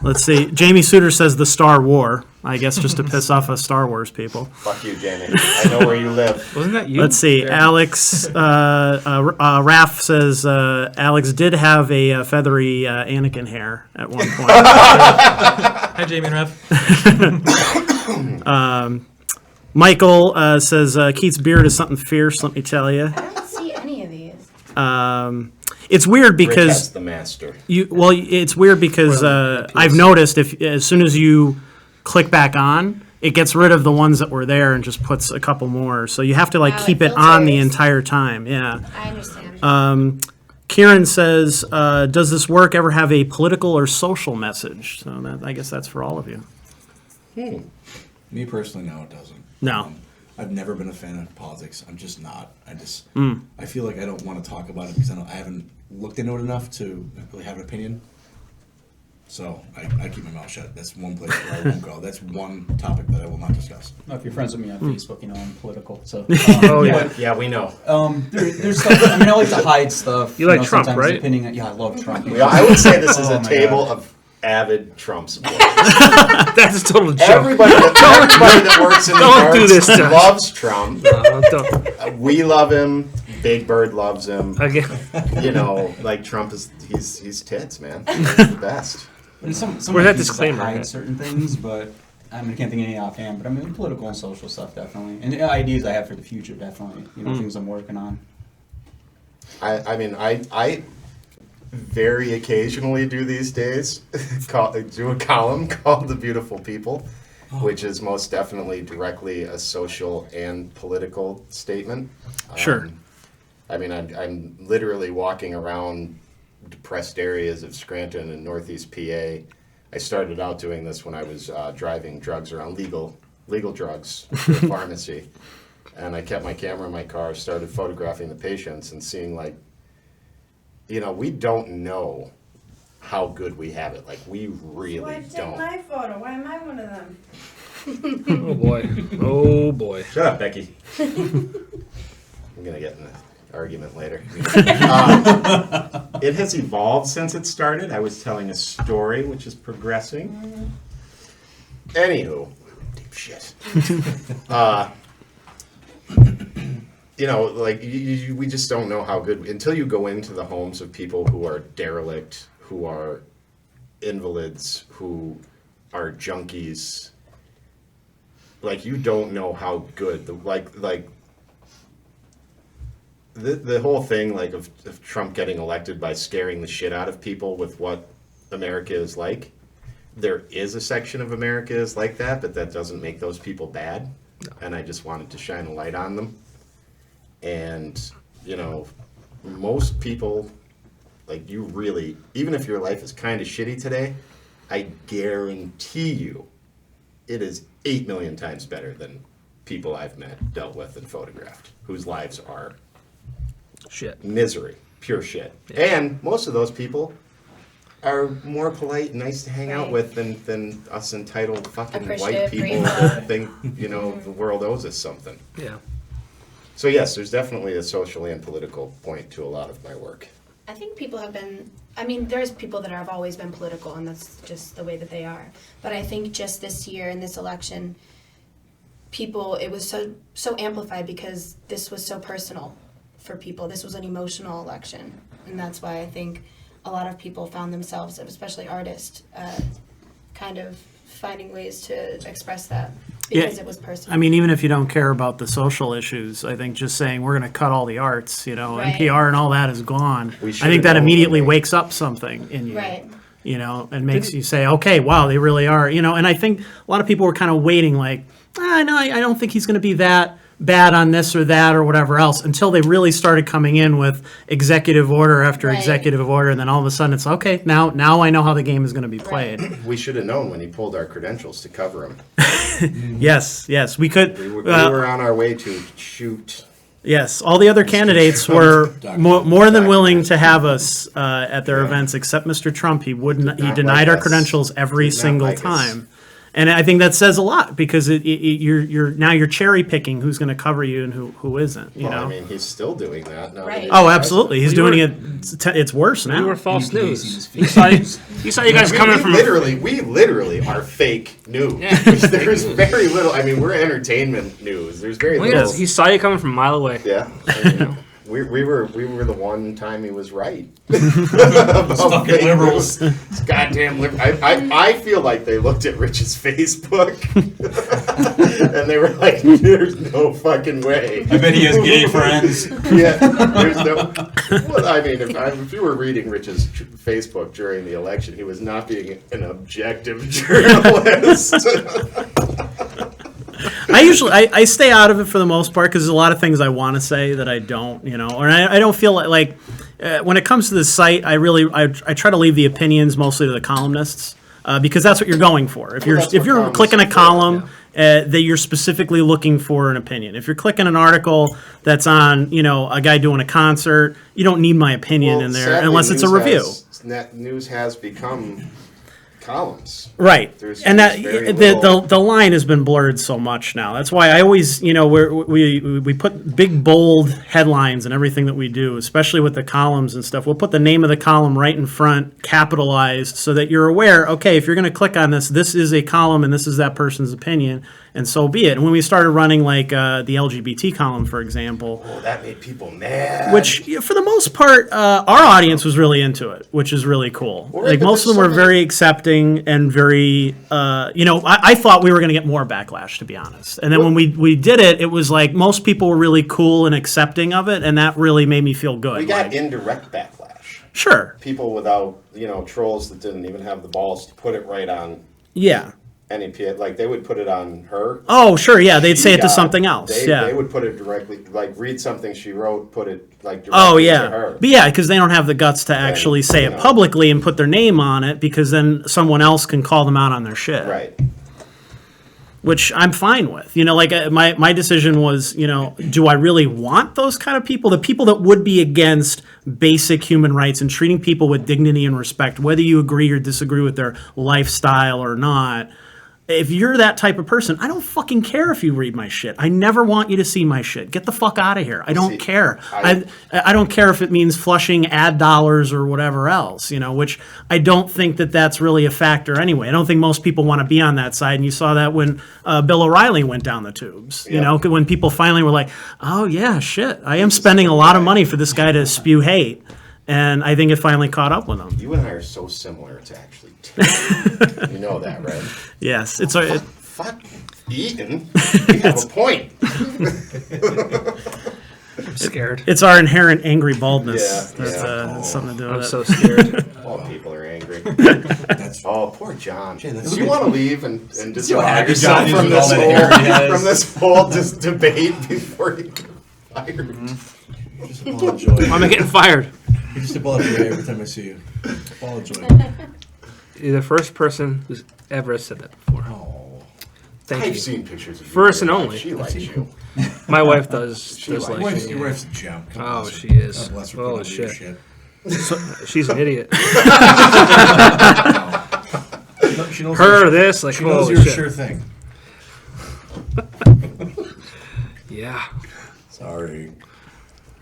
S1: Let's see. Jamie Suter says the Star War. I guess just to piss off us Star Wars people.
S4: Fuck you, Jamie. I know where you live.
S2: Wasn't that you?
S1: Let's see.
S2: Yeah.
S1: Alex, Raph says, Alex did have a feathery Anakin hair at one point.
S5: Hi, Jamie and Rev.
S1: Michael says, Keith's beard is something fierce, let me tell you.
S3: I don't see any of these.
S1: It's weird
S4: Rick
S1: because
S4: has the master.
S1: it's weird because I've noticed if as soon as you click back on, it gets rid of the ones that were there and just puts a couple more. So you have to like
S3: Wow,
S1: keep
S3: it
S1: it on the
S3: filters.
S1: entire time. Yeah.
S3: I understand.
S1: Kieran says, does this work ever have a political or social message? So I guess that's for all of you.
S6: Me personally, no, it doesn't.
S1: No.
S6: I've never been a fan of politics. I'm just not. I feel like I don't want to talk about it because I haven't looked into it enough to really have an opinion. So I keep my mouth shut. That's one place where I won't go. That's one topic that I will not discuss.
S8: Well, if you're friends with me on Facebook, you know I'm political. So
S2: Oh yeah.
S4: Yeah, we know.
S8: there's stuff. I mean, I like to hide stuff.
S2: You like
S8: know,
S2: Trump,
S8: sometimes
S2: right?
S8: Depending on, yeah, I love Trump.
S4: Yeah, I would say this is
S8: Oh
S4: a
S8: my
S4: table
S8: gosh.
S4: of avid Trump supporters.
S2: That's a total joke.
S4: Everybody that works in the
S2: Don't do
S4: arts
S2: this, Josh.
S4: loves Trump.
S2: No, don't.
S4: We love him. Big Bird loves him.
S2: Again.
S4: You know, like Trump is he's tits, man. He's the best.
S8: And some
S2: Where's
S8: of
S2: that
S8: these
S2: disclaimer
S8: hide
S2: at?
S8: certain things, but I mean, I can't think of any offhand. But I mean, political and social stuff definitely, and the ideas I have for the future definitely. You know, things I'm working on.
S4: I mean, I very occasionally do these days do a column called The Beautiful People, which is most definitely directly a social and political statement.
S1: Sure.
S4: I mean, I'm literally walking around depressed areas of Scranton and Northeast PA. I started out doing this when I was driving drugs around, legal drugs to a pharmacy. And I kept my camera in my car, started photographing the patients and seeing like, you know, we don't know how good we have it. Like, we really
S9: Why take
S4: don't.
S9: my photo? Why am I one of them?
S2: Oh boy. Oh boy.
S4: Shut up, Becky. I'm going to get in an argument later. It has evolved since it started. I was telling a story, which is progressing. Anywho, deep shit. You know, like, we just don't know how good, until you go into the homes of people who are derelict, who are invalids, who are junkies. Like, you don't know how good, the whole thing, like, of Trump getting elected by scaring the shit out of people with what America is like. There is a section of America is like that, but that doesn't make those people bad. No. And I just wanted to shine a light on them. And, you know, most people, like, you really, even if your life is kind of shitty today, I guarantee you it is 8 million times better than people I've met, dealt with, and photographed, whose lives are
S2: Shit.
S4: misery, pure shit. And most of those people are more polite and nice to hang out with than us entitled fucking white
S3: Appreciative,
S4: people
S3: grateful.
S4: that think, the world owes us something.
S2: Yeah.
S4: So yes, there's definitely a social and political point to a lot of my work.
S3: I think people have been, there's people that have always been political, and that's just the way that they are. But I think just this year in this election, it was so amplified because this was so personal for people. This was an emotional election, and that's why I think a lot of people found themselves, especially artists, kind of finding ways to express that because it was personal.
S1: Even if you don't care about the social issues, I think just saying we're going to cut all the arts,
S3: Right.
S1: NPR and all that is gone.
S4: We
S1: I
S4: should've
S1: think that
S4: known
S1: immediately
S4: when they-
S1: wakes up something in you.
S3: Right.
S1: And makes you say, okay, wow, they really are, and I think a lot of people were kind of waiting like, no, I don't think he's going to be that bad on this or that or whatever else until they really started coming in with executive order after
S3: Right.
S1: executive order. And then all of a sudden it's, okay, now I know how the game is going to be played.
S4: We should have known when he pulled our credentials to cover him.
S1: Yes, we could.
S4: We were on our way to shoot.
S1: Yes, all the other candidates were more than willing to have us at their events, except Mr. Trump. He wouldn't. He
S4: not
S1: denied
S4: like
S1: our
S4: us.
S1: credentials every
S4: Did not
S1: single
S4: like us.
S1: time, and I think that says a lot because you're cherry picking who's going to cover you and who isn't. You know.
S4: He's still doing that now. that
S3: Right.
S4: he's
S1: Oh,
S4: president.
S1: absolutely. He's
S2: Well,
S1: doing
S2: you
S1: it. It's worse now.
S2: You were false
S6: You
S2: news.
S6: Casey's
S2: You saw, you saw you guys coming from.
S4: We literally are fake news.
S2: Yeah.
S4: There's very little. We're entertainment news. There's very
S2: Well,
S4: little.
S2: he saw you coming from a mile away.
S4: Yeah. We were the one time he was right. About
S6: Fucking
S4: fake
S6: liberals.
S4: news. It's goddamn liberal. I feel like they looked at Rich's Facebook and they were like, "There's no fucking way."
S8: I bet he has gay friends.
S4: Yeah, there's no. Well, if you were reading Rich's Facebook during the election, he was not being an objective journalist.
S1: I stay out of it for the most part because there's a lot of things I want to say that I don't, or I don't feel like when it comes to the site, I try to leave the opinions mostly to the columnists because that's what you're going for. If
S4: that's
S1: you're
S4: what
S1: clicking a
S4: columnists are for,
S1: column, that you're specifically looking for an opinion. If you're clicking an article that's on, a guy doing a concert, you don't need my opinion in there
S4: sadly,
S1: unless it's a review.
S4: News has become columns.
S1: Right,
S4: There's
S1: and
S4: very little-
S1: the line has been blurred so much now. That's why I always, we put big bold headlines in everything that we do, especially with the columns and stuff. We'll put the name of the column right in front, capitalized, so that you're aware. Okay, if you're going to click on this, this is a column, and this is that person's opinion, and so be it. And when we started running like the LGBT column, for example,
S4: Oh, that made people mad.
S1: which for the most part, our audience was really into it, which is really cool.
S4: Well,
S1: Like
S4: but
S1: most of them
S4: there's
S1: were
S4: so many-
S1: very accepting and very, I thought we were going to get more backlash, to be honest. And then when we did it, it was like most people were really cool and accepting of it, and that really made me feel good.
S4: we got
S1: Like,
S4: indirect backlash.
S1: sure,
S4: People without, trolls that didn't even have the balls to put it right on
S1: yeah.
S4: NEPA. Like they would put it on her.
S1: Oh, sure, yeah, they'd
S4: She
S1: say it to
S4: got-
S1: something else.
S4: They would put it directly, like read something she wrote, put it like directly
S1: Oh
S4: to
S1: yeah,
S4: her.
S1: but yeah, because they don't have the guts to actually say it publicly and put their name on it, because then someone else can call them out on their shit.
S4: Right.
S1: Which I'm fine with. My decision was, do I really want those kind of people? The people that would be against basic human rights and treating people with dignity and respect, whether you agree or disagree with their lifestyle or not. If you're that type of person, I don't fucking care if you read my shit. I never want you to see my shit. Get the fuck out of here. I don't care. I don't care if it means flushing ad dollars or whatever else, which I don't think that that's really a factor anyway. I don't think most people want to be on that side. And you saw that when Bill O'Reilly went down the tubes, when people finally were like, oh yeah, shit, I am spending a lot of money for this guy to spew hate. And I think it finally caught up with them.
S4: You and I are so similar. It's actually. You know that, right?
S1: Yes, it's
S4: Fuck Eaton. You have a point.
S2: I'm scared.
S1: It's our inherent angry baldness.
S4: Yeah,
S1: That's
S4: yeah.
S1: something to do
S2: I'm
S1: with it.
S2: so scared.
S4: All people are angry.
S6: That's
S4: Oh, poor John.
S6: that's-
S4: Do you want to leave and
S6: what
S4: disavow
S6: happens, John,
S4: yourself
S6: is with all that hair he has.
S4: from this whole debate before you get fired?
S6: just a ball of joy.
S2: Why am I getting fired?
S6: You're just a ball of joy every time I see you. Ball of joy.
S2: You're the first person who's ever said that before.
S6: Oh.
S2: Thank
S4: I've
S2: you.
S4: seen pictures of you.
S2: First and
S4: in real life.
S2: only.
S4: She likes you.
S2: My wife does.
S4: She
S2: does
S4: likes
S2: like
S4: you.
S2: me.
S6: Your wife's a gem. God
S2: Oh,
S6: bless her.
S2: she is.
S6: God bless her.
S2: Oh,
S6: Put up with your
S2: shit.
S6: shit.
S2: She's an idiot.
S6: She knows
S2: Her
S6: you're-
S2: this like
S6: She knows
S2: holy
S6: you're a
S2: shit.
S6: sure thing.
S2: Yeah.
S6: Sorry.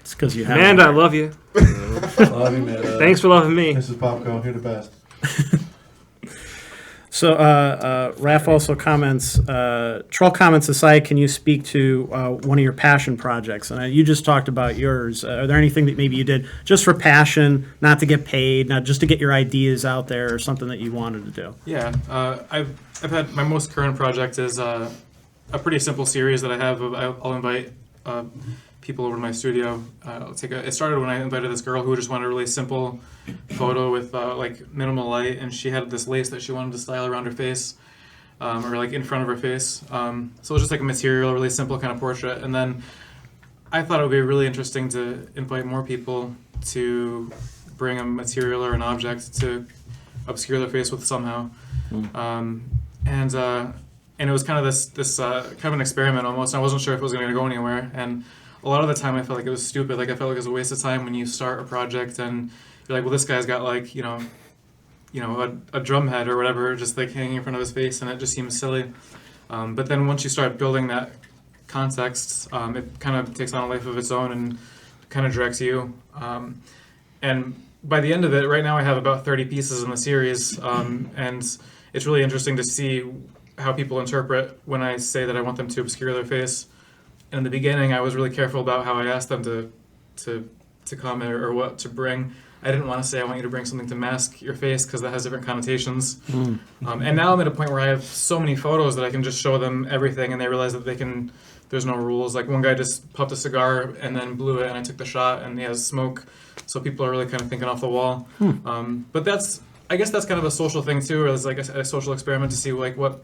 S1: It's because you have.
S2: Amanda, I love you.
S6: Love you, man.
S2: Thanks for loving me.
S6: Mrs. Popcorn, you're the best.
S1: So, Raph also comments, troll comments aside, can you speak to one of your passion projects? And you just talked about yours. Are there anything that maybe you did just for passion, not to get paid, not just to get your ideas out there, or something that you wanted to do?
S5: Yeah, I've had my most current project is a pretty simple series that I have. I'll invite people over to my studio. It started when I invited this girl who just wanted a really simple photo with like minimal light, and she had this lace that she wanted to style around her face, or like in front of her face. So it was just like a material, really simple kind of portrait. And then I thought it would be really interesting to invite more people to bring a material or an object to obscure their face with somehow. And it was kind of this kind of an experiment almost. I wasn't sure if it was going to go anywhere, and a lot of the time I felt like it was stupid. Like I felt like it was a waste of time when you start a project and you're like, well, this guy's got like a drum head or whatever just like hanging in front of his face, and it just seems silly. But then once you start building that context, it kind of takes on a life of its own and kind of directs you. And by the end of it, right now I have about 30 pieces in the series, and it's really interesting to see how people interpret when I say that I want them to obscure their face. And in the beginning, I was really careful about how I asked them to comment or what to bring. I didn't want to say I want you to bring something to mask your face because that has different connotations. And now I'm at a point where I have so many photos that I can just show them everything, and they realize that there's no rules. Like one guy just puffed a cigar and then blew it, and I took the shot, and he has smoke. So people are really kind of thinking off the wall. But I guess that's kind of a social thing too, or it's like a social experiment to see like what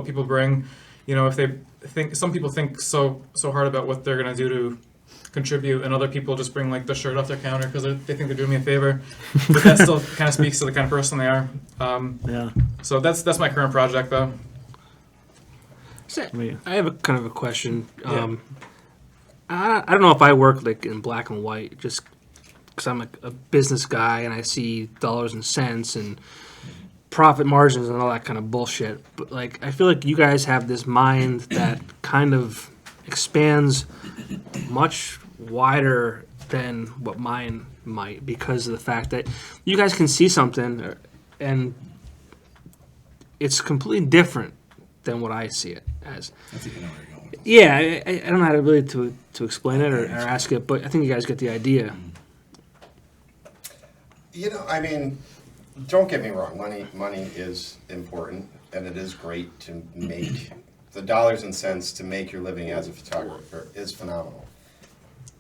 S5: people bring. You know, if they think, some people think so hard about what they're gonna do to contribute, and other people just bring like the shirt off their counter because they think they're doing me a favor. But that still kind of speaks to the kind of person they are.
S1: Yeah.
S5: So that's my current project though.
S2: I have a kind of a question.
S5: Yeah.
S2: I don't know if I work like in black and white, just because I'm a business guy and I see dollars and cents and profit margins and all that kind of bullshit. But like, I feel like you guys have this mind that kind of expands much wider than what mine might, because of the fact that you guys can see something and it's completely different than what I see it as.
S6: I think I know where you're going with this.
S2: Yeah, I don't know how to really to explain it or ask it, but I think you guys get the idea.
S4: You know, I mean, don't get me wrong. Money is important, and it is great to make the dollars and cents to make your living as a photographer is phenomenal.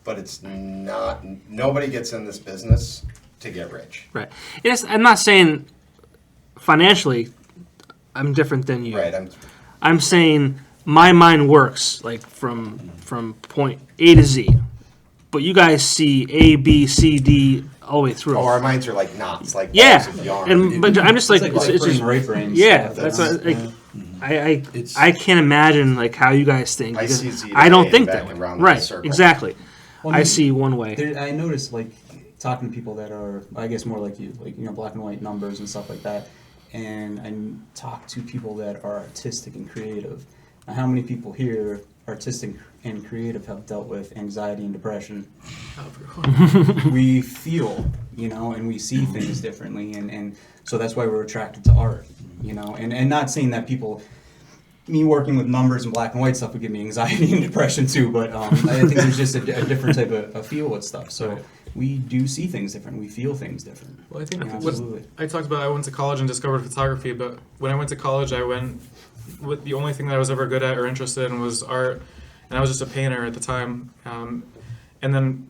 S4: But it's not. Nobody gets in this business to get rich.
S2: Right. Yes, I'm not saying financially I'm different than you.
S4: Right.
S2: I'm saying my mind works like from point A to Z, but you guys see A, B, C, D all the way through.
S4: Oh, our minds are like knots, like
S2: Yeah,
S4: balls of yarn.
S2: and but I'm just like
S8: It's
S2: it's
S8: like
S2: just
S8: right brain
S2: yeah.
S8: stuff.
S2: That's what, like
S6: It's-
S2: I can't imagine like how you guys think.
S4: I
S2: because
S4: see Z
S2: I don't
S4: today
S2: think
S4: and
S2: that
S4: back
S2: way.
S4: around the
S2: Right.
S4: circle.
S2: Exactly.
S8: Well,
S2: I see one way.
S8: I noticed, like, talking to people that are, I guess, more like you, like, black and white numbers and stuff like that, and I talk to people that are artistic and creative. Now, how many people here, artistic and creative, have dealt with anxiety and depression? We feel, and we see things differently, and so that's why we're attracted to art, and not saying that me working with numbers and black and white stuff would give me anxiety and depression too, but I think there's just a different type of feel with stuff. So we do see things different. We feel things different.
S5: Well, I think
S8: Absolutely.
S5: I talked about I went to college and discovered photography, but when I went to college, I went with the only thing that I was ever good at or interested in was art, and I was just a painter at the time. And then,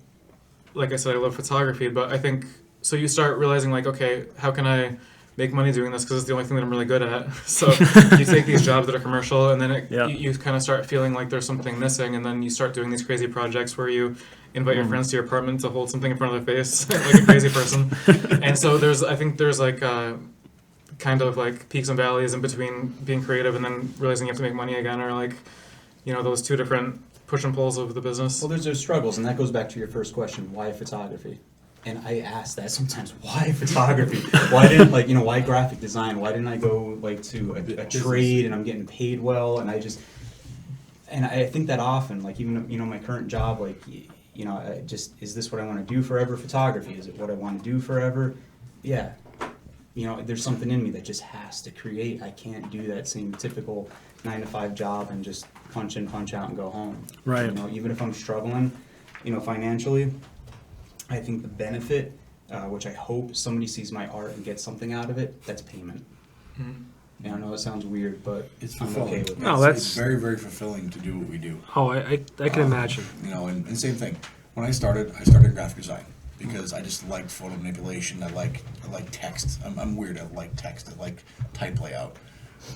S5: like I said, I love photography, but I think, so you start realizing like, okay, how can I make money doing this because it's the only thing that I'm really good at. So you take these jobs that are commercial, and then you kind of start feeling like there's something missing, and then you start doing these crazy projects where you invite your friends to your apartment to hold something in front of their face like a crazy person. And so I think there's like kind kind of like peaks and valleys in between being creative and then realizing you have to make money again, or like, you know, those two different push and pulls of the business?
S8: Well, there's those struggles, and that goes back to your first question: why photography? And I ask that sometimes: why photography? Why didn't why graphic design? Why didn't I go like to a trade and I'm getting paid well? And I think that often, like even my current job, like is this what I want to do forever? Photography, is it what I want to do forever? Yeah. There's something in me that just has to create. I can't do that same typical 9-to-5 job and just punch in, punch out, and go home.
S1: Right.
S8: Even if I'm struggling, financially, I think the benefit, which I hope somebody sees my art and gets something out of it, that's payment. I know it sounds weird, but
S6: It's
S8: I'm
S6: fulfilling.
S8: okay with it.
S2: No,
S6: It's
S2: that's-
S6: very, very fulfilling to do what we do.
S2: Oh, I can imagine.
S6: And same thing. When I started in graphic design because I just liked photo manipulation. I like text. I'm weird. I like text. I like type layout.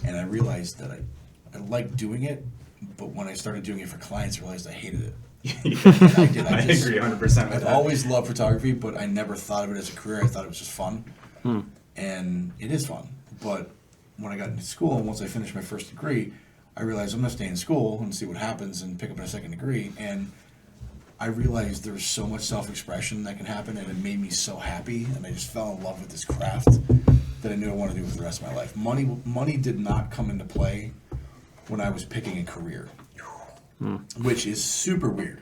S6: And I realized that I like doing it, but when I started doing it for clients, I realized I hated it. I did.
S8: I agree 100% with
S6: I've
S8: that.
S6: always loved photography, but I never thought of it as a career. I thought it was just fun. And it is fun. But when I got into school, and once I finished my first degree, I realized I'm going to stay in school and see what happens and pick up a second degree. And I realized there was so much self-expression that can happen, and it made me so happy. And I just fell in love with this craft that I knew I wanted to do for the rest of my life. Money did not come into play when I was picking a career, which is super weird.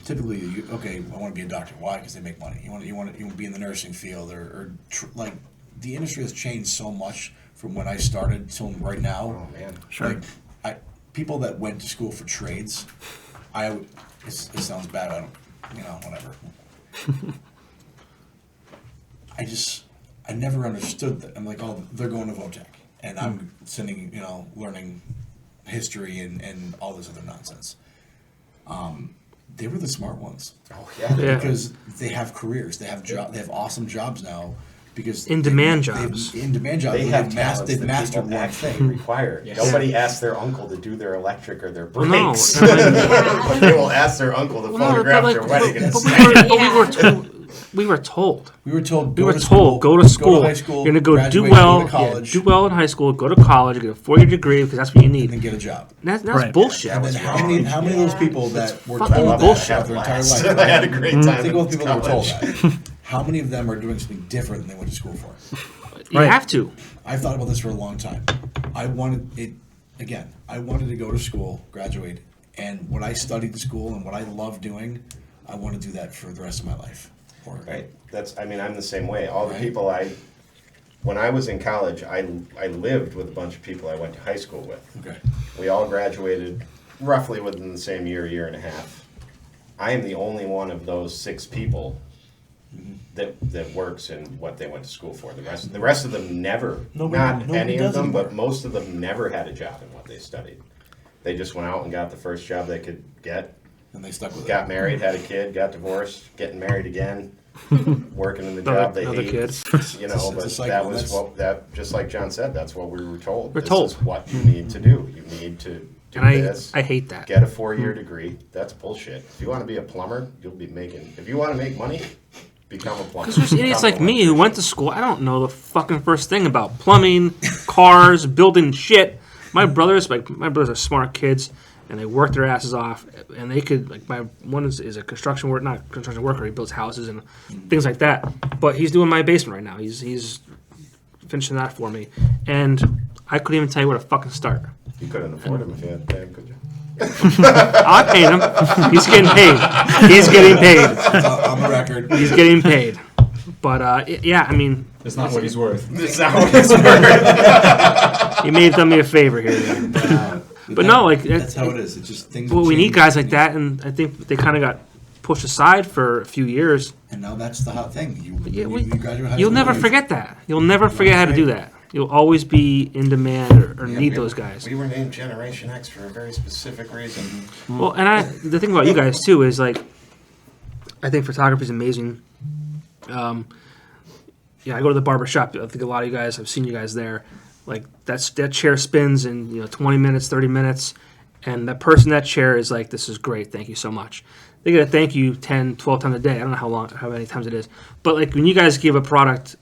S6: Typically, I want to be a doctor. Why? Because they make money. You want to be in the nursing field, like the industry has changed so much from when I started till right now.
S4: Oh man.
S1: Sure.
S6: Like, people that went to school for trades, it sounds bad. I don't, whatever. I never understood that. I'm like, oh, they're going to Votech, and I'm sending, learning history and all this other nonsense. They were the smart ones.
S4: Oh yeah.
S2: Yeah.
S6: Because they have careers, they have awesome jobs now. Because
S2: In-demand jobs.
S6: In-demand jobs.
S4: They have
S6: They've
S4: talents that
S6: mastered
S4: people
S6: one
S4: actually
S6: thing.
S4: require.
S8: Yes.
S4: Nobody asks their uncle to do their electric or their
S2: No,
S4: brakes.
S2: I mean-
S4: But they will ask their uncle to photograph their wedding. and
S2: We were told.
S6: We were told.
S2: We
S6: Go
S2: were
S6: to
S2: told,
S6: school,
S2: go to school.
S6: Go to high school.
S2: You're gonna go do
S6: graduate,
S2: well.
S6: Go to college,
S2: Do well in high school. Go to college. Get a 4-year degree because that's what you
S6: and
S2: need.
S6: then get a job.
S2: That's
S1: Right.
S2: bullshit.
S6: And then how many of those people that were
S2: fucking
S6: told that
S2: bullshit.
S6: throughout their entire
S4: Blast.
S6: life?
S4: I had a great time.
S6: Think about
S4: in
S6: people that were told
S4: college.
S6: that. How many of them are doing something different than they went to school for?
S2: You have to.
S6: I've thought about this for a long time. I wanted to go to school, graduate, and what I studied in school and what I love doing, I want to do that for the rest of my life.
S4: Right. I'm the same way. All the
S6: Right.
S4: people when I was in college, I lived with a bunch of people I went to high school with.
S6: Okay.
S4: We all graduated roughly within the same year and a half. I am the only one of those 6 people that works in what they went to school for. The rest of them never, not any of
S6: does
S4: them,
S6: anymore.
S4: but most of them never had a job in what they studied. They just went out and got the first job they could get,
S6: And they stuck with
S4: got
S6: it.
S4: married, had a kid, got divorced, getting married again, working in the job they
S2: Another
S4: hate.
S2: kid.
S4: You know,
S6: It's a
S4: but
S6: cycle.
S4: that was just like John said, that's what we were told.
S2: We're
S4: This
S2: told.
S4: is what you need to do. You need to do
S2: And
S4: this.
S2: I hate that.
S4: Get a 4-year degree. That's bullshit. If you want to be a plumber, you'll be making. If you want to make money, become a plumber.
S2: Because there's idiots
S4: Become
S2: like
S4: an
S2: me who
S4: electrician.
S2: went to school. I don't know the fucking first thing about plumbing, cars, building shit. My brothers are smart kids, and they work their asses off, and they could my one is a construction worker, not construction worker. He builds houses and things like that. But he's doing my basement right now. He's finishing that for me, and I couldn't even tell you where to fucking start.
S4: You couldn't afford him if you had to pay him, could you?
S2: I paid him. He's getting paid. He's getting paid.
S6: On the record.
S2: He's getting paid. But yeah, I mean,
S8: That's not what he's worth.
S4: That's not what it's worth.
S2: you may have done me a favor here. But no, like
S6: That's how it is. It's just things.
S2: well,
S6: have
S2: we need
S6: changed.
S2: guys like that, and I think they kind of got pushed aside for a few years.
S6: And now that's the hot thing.
S2: Yeah,
S6: you graduate high
S2: you'll
S6: school,
S2: never
S6: you-
S2: forget that. You'll never forget how to do that. You'll always be in demand or need those guys.
S4: We were named Generation X for a very specific reason.
S2: Well, and the thing about you guys too is like, I think photography is amazing. Yeah, I go to the barber shop. I think a lot of you guys, I've seen you guys there. Like that chair spins in 20 minutes, 30 minutes, and that person in that chair is like, "This is great, thank you so much." They get a thank you 10, 12 times a day. I don't know how many times it is, but like when you guys give a product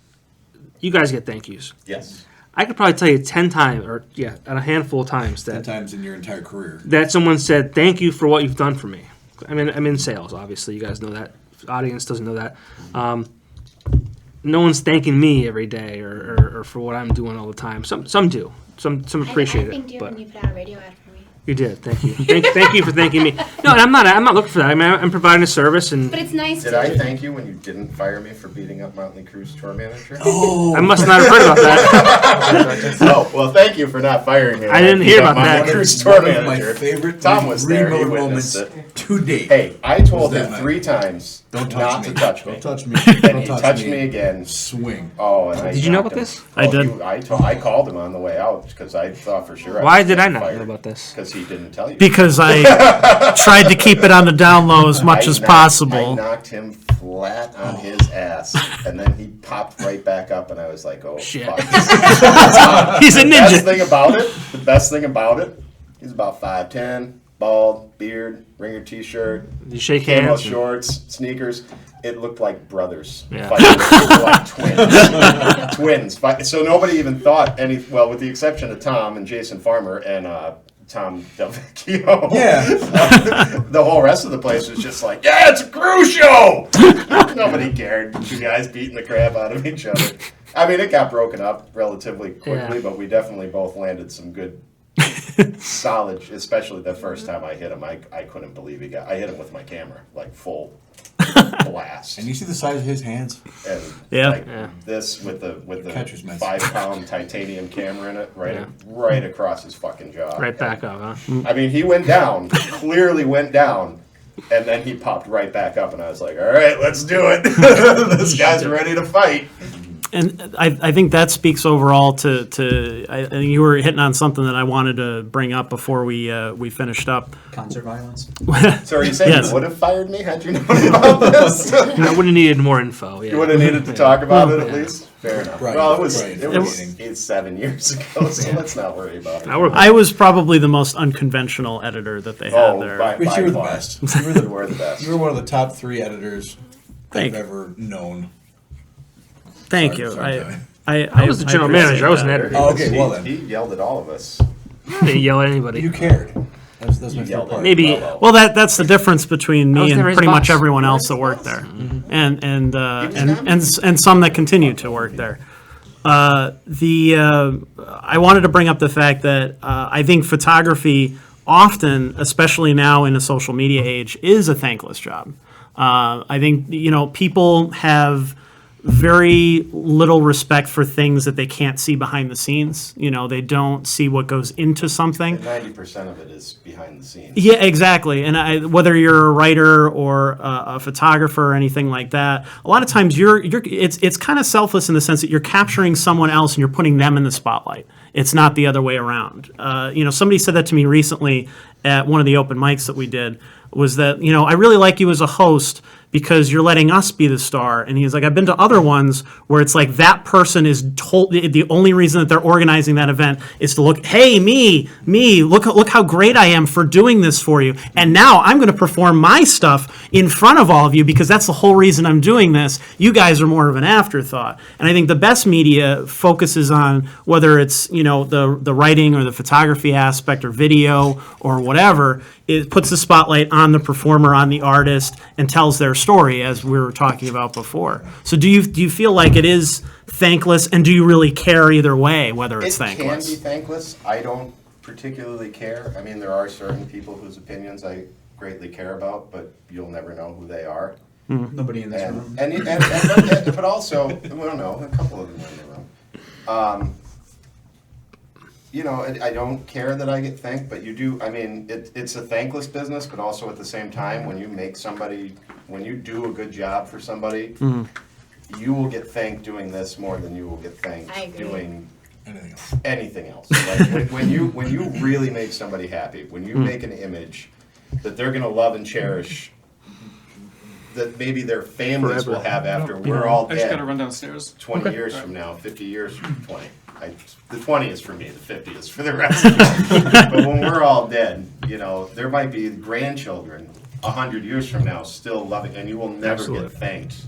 S2: you guys get thank yous.
S4: Yes.
S2: I could probably tell you 10 times, or a handful of times
S6: 10
S2: that
S6: times in your entire career.
S2: someone said thank you for what you've done for me. I mean, I'm in sales, obviously. You guys know that. The audience doesn't know that. No one's thanking me every day or for what I'm doing all the time. Some do. Some appreciate
S3: I thanked
S2: it.
S3: you
S2: But
S3: when you put out a radio ad for me.
S2: you did. Thank you. Thank you for thanking me. No, I'm not looking for that. I mean, I'm providing a service, and
S3: But it's nice
S4: Did
S3: to.
S4: I thank you when you didn't fire me for beating up Motley Crue's tour manager?
S2: I must not have heard about that.
S4: Oh, well, thank you for not firing me.
S2: I didn't hear about that.
S4: Motley Crue's tour
S6: One of my
S4: manager.
S6: favorite
S4: Tom was there. He
S6: Riedmiller
S4: witnessed
S6: moments
S4: it.
S6: to date.
S4: Hey, I told
S6: Was
S4: him
S6: that
S4: 3 times
S6: Don't touch
S4: not
S6: me.
S4: to touch me.
S6: Don't touch me.
S4: And
S6: Don't
S4: he
S6: touch
S4: touched me again.
S6: Swing.
S4: Oh, and I
S2: Did you know
S4: knocked
S2: about
S4: him.
S2: this?
S1: I did.
S4: I called him on the way out because I thought for sure.
S2: Why did I not know about this?
S4: Because he didn't tell you.
S1: Because I tried to keep it on the down low as much as
S4: I
S1: possible.
S4: knocked him flat on his ass, and then he popped right back up, and I was like, "Oh
S2: Shit.
S4: fuck!"
S2: He's a
S4: The best
S2: ninja.
S4: thing about it, he's about 5'10", bald, beard, ringer T-shirt,
S2: You shake
S4: camo
S2: hands.
S4: shorts, sneakers. It looked like brothers
S2: Yeah.
S4: fighting. It looked like twins. So nobody even thought any. Well, with the exception of Tom and Jason Farmer and Tom Delvecchio.
S6: Yeah.
S4: The whole rest of the place was just like, yeah, it's a cruise show. Nobody cared. 2 guys beating the crap out of each other. I mean, it got broken up relatively quickly,
S2: Yeah.
S4: but we definitely both landed some good, solid. Especially the first time I hit him, I couldn't believe he got. I hit him with my camera, like full blast.
S6: And you see the size of his hands?
S4: And
S1: Yeah.
S4: like
S2: Yeah.
S4: this with the
S6: Catcher's miss.
S4: 5-pound titanium camera in it,
S2: Yeah.
S4: right across his fucking jaw.
S2: Right back up, huh?
S4: I mean, he went down, clearly went down, and then he popped right back up, and I was like, all right, let's do it. This guy's ready to fight.
S1: And I think that speaks overall to I think you were hitting on something that I wanted to bring up before we finished up.
S8: Concert violence.
S4: So are you saying
S1: Yes.
S4: you would have fired me had you known about this?
S2: I would have needed more info. Yeah.
S4: You would have needed to talk about it at
S2: Yeah.
S4: least? Fair enough.
S6: Right,
S4: Well, it was
S6: right.
S4: it's 7 years ago, so let's not worry about it.
S2: Now we're
S1: I was probably the most unconventional editor that they had there.
S4: by
S6: Rich, you were the
S4: far.
S6: best.
S4: You were the best.
S6: You were one of the top 3 editors
S1: Thank
S6: I've
S1: you.
S6: ever known.
S1: Thank
S6: Sorry,
S1: you.
S6: sorry, Tommy.
S1: I
S2: was the general
S1: appreciate
S2: manager. I was an
S1: that.
S2: editor.
S6: Oh, okay, well
S4: He
S6: then.
S4: yelled at all of us.
S2: I didn't yell at anybody.
S6: You cared. That's my
S4: You
S6: favorite
S4: yelled
S6: part.
S4: at
S2: Maybe-
S4: me.
S1: Well, that's the difference between
S2: I was
S1: me and
S2: never his
S1: pretty much
S2: boss.
S1: everyone
S4: You were
S1: else
S4: his
S1: that worked
S4: boss?
S1: there, and
S4: not
S1: and some that continue to work there. I wanted to bring up the fact that I think photography often, especially now in a social media age, is a thankless job. I think people have very little respect for things that they can't see behind the scenes. They don't see what goes into something.
S4: And 90% of it is behind the scenes.
S1: Yeah, exactly. And whether you're a writer or a photographer or anything like that, a lot of times it's kind of selfless in the sense that you're capturing someone else and you're putting them in the spotlight. It's not the other way around. Somebody said that to me recently at one of the open mics that we did, was that, I really like you as a host because you're letting us be the star. And he's like, I've been to other ones where it's like that person is told, the only reason that they're organizing that event is to look, hey, me, look how great I am for doing this for you. And now I'm going to perform my stuff in front of all of you because that's the whole reason I'm doing this. You guys are more of an afterthought. And I think the best media focuses on whether it's, the writing or the photography aspect or video or whatever. It puts the spotlight on the performer, on the artist, and tells their story, as we were talking about before. So do you feel like it is thankless, and do you really care either way, whether it's
S4: It can
S1: thankless?
S4: be thankless. I don't particularly care. I mean, there are certain people whose opinions I greatly care about, but you'll never know who they are.
S8: Nobody in this room.
S4: But also, we don't know, a couple of them are in the room. I don't care that I get thanked, but you do. I mean, it's a thankless business, but also at the same time, when you do a good job for somebody, you will get thanked doing this more than you will get thanked
S3: I agree.
S4: doing
S6: Anything else?
S4: anything else. Like when you really make somebody happy, when you make an image that they're gonna love and cherish, that maybe their families
S2: Forever.
S4: will have after we're all
S5: I just gotta
S4: dead.
S5: run downstairs.
S4: 20 years from now, 50 years from 20. The 20 is for me, the 50 is for the rest of us. But when we're all dead, there might be grandchildren 100 years from now still loving, and you will never
S2: Absolutely.
S4: get thanked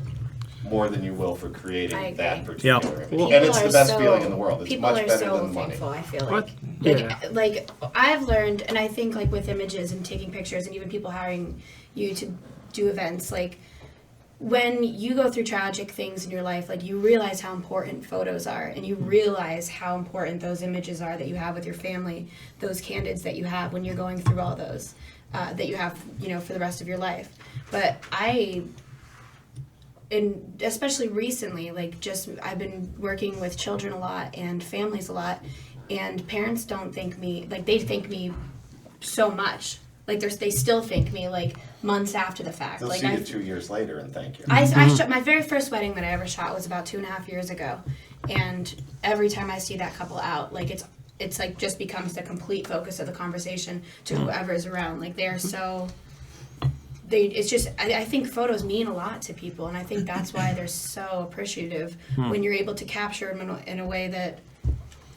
S4: more than you will for creating
S3: I
S4: that
S3: agree.
S4: particular
S1: Yep.
S4: image.
S3: People
S4: And it's
S3: are
S4: the best
S3: so-
S4: feeling in the world. It's
S3: people
S4: much
S3: are
S4: better
S3: so
S4: than money.
S3: thankful, I feel
S2: What?
S3: like.
S2: Yeah.
S3: Like I've learned, and I think like with images and taking pictures, and even people hiring you to do events, like when you go through tragic things in your life, like you realize how important photos are, and you realize how important those images are that you have with your family, those candids that you have when you're going through all those that you have, for the rest of your life. But and especially recently, like I've been working with children a lot and families a lot, and parents don't think me, like they thank me so much. Like they still thank me like months after the fact.
S4: They'll
S3: Like
S4: see you 2 years later and thank you.
S3: I shot my very first wedding that I ever shot was about 2.5 years ago, and every time I see that couple out, like it's like just becomes the complete focus of the conversation to whoever is around. Like they're so. It's just, I think photos mean a lot to people, and I think that's why they're so appreciative when you're able to capture them in a way that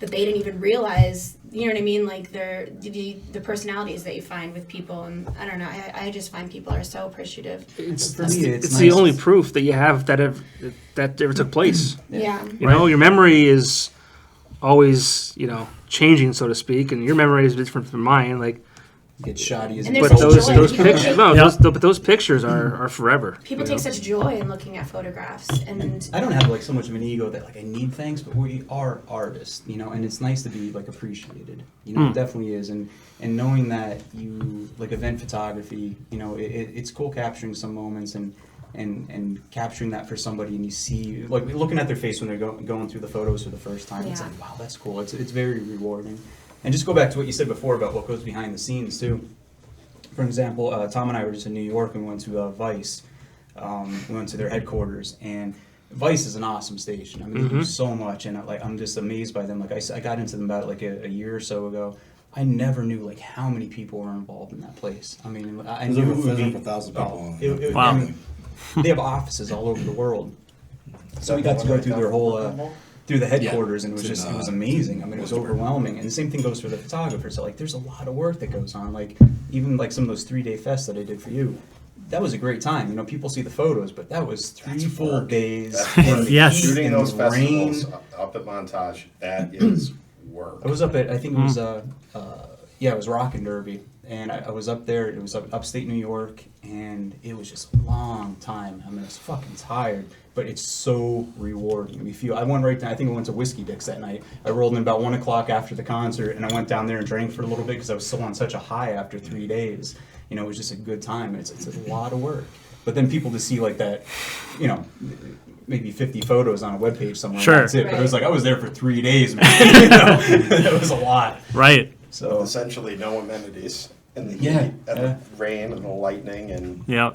S3: they didn't even realize, you know what I mean? Like the personalities that you find with people, and I don't know, I just find people are so appreciative.
S2: It's
S8: For me, it's
S2: the
S8: nice.
S2: only proof that you have that ever took place.
S3: Yeah.
S2: You know, your memory is always, changing, so to speak, and your memory is different from mine. Like,
S8: Get shoddy as
S3: And
S8: it
S3: there's
S2: but
S3: such
S8: goes.
S3: joy.
S2: those
S3: People
S2: pictures,
S3: take-
S2: but those pictures are forever.
S3: People take such joy in looking at photographs, and
S8: I don't have like so much of an ego that like I need things, but we are artists, and it's nice to be like appreciated. It definitely is, and knowing that you like event photography, it's cool capturing some moments and capturing that for somebody, and you see like looking at their face when they're going through the photos for the first time. It's
S3: Yeah.
S8: like, wow, that's cool. It's very rewarding. And just go back to what you said before about what goes behind the scenes too. For example, Tom and I were just in New York and we went to Vice. We went to their headquarters, and Vice is an awesome station. I mean, they do so much, and I'm just amazed by them. Like I got into them about like a year or so ago. I never knew like how many people were involved in that place. I mean, I
S6: There's
S8: knew
S6: over
S8: it would be
S6: 1,000 people.
S1: Wow.
S8: I mean, they have offices all over the world, so we got to go through their whole. Through the headquarters, and it was amazing. I mean, it was overwhelming. And the same thing goes for the photographers. So like, there's a lot of work that goes on. Like, even like some of those 3-day fests that I did for you, that was a great time. People see the photos, but that was 3 full days. in the
S1: Yes.
S8: heat,
S4: Shooting
S8: in
S4: those
S8: the rain.
S4: festivals up at Montage, that is work.
S8: I was up at, I think it was, it was Rockin' Derby, and I was up there. It was upstate New York, and it was just a long time. I mean, I was fucking tired, but it's so rewarding. I went right down. I think I went to Whiskey Dick's that night. I rolled in about 1 o'clock after the concert, and I went down there and drank for a little bit because I was still on such a high after 3 days. It was just a good time. It's a lot of work. But then people to see like that, maybe 50 photos on a webpage somewhere.
S1: Sure.
S8: That's it. But it was like I was there for 3 days, man. It was a lot.
S1: Right.
S8: So
S4: Essentially no amenities in the
S8: Yeah,
S4: heat and
S8: yeah.
S4: the rain and the lightning, and
S1: Yeah.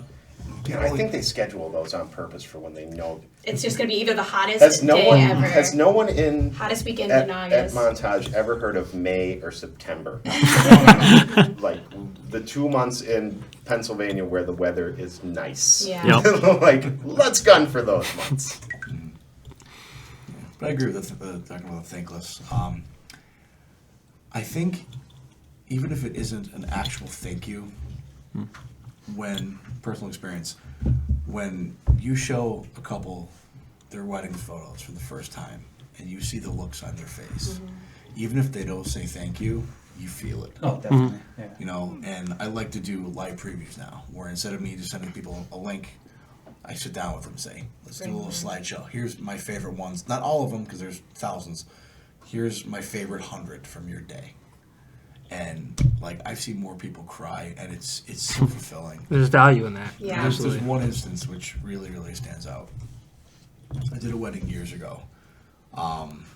S4: I think they schedule those on purpose for when they know.
S3: it's just gonna be either the hottest
S4: Has no
S3: day
S4: one
S3: ever,
S4: has no one in
S3: hottest weekend
S4: at
S3: in August.
S4: Montage ever heard of May or September? Like the 2 months in Pennsylvania where the weather is nice.
S3: Yeah.
S1: Yep.
S4: Like, let's gun for those months.
S6: But I agree with talking about the thankless. I think even if it isn't an actual thank you, when personal experience, when you show a couple their wedding photos for the first time and you see the looks on their face, even if they don't say thank you, you feel it.
S8: Oh, definitely. Yeah.
S6: And I like to do live previews now, where instead of me just sending people a link, I sit down with them and say, let's do a little slideshow. Here's my favorite ones. Not all of them, because there's thousands. Here's my favorite 100 from your day. And, like, I've seen more people cry, and it's so fulfilling.
S2: There's value in that.
S3: Yeah.
S6: There's one instance which really, really stands out. I did a wedding years ago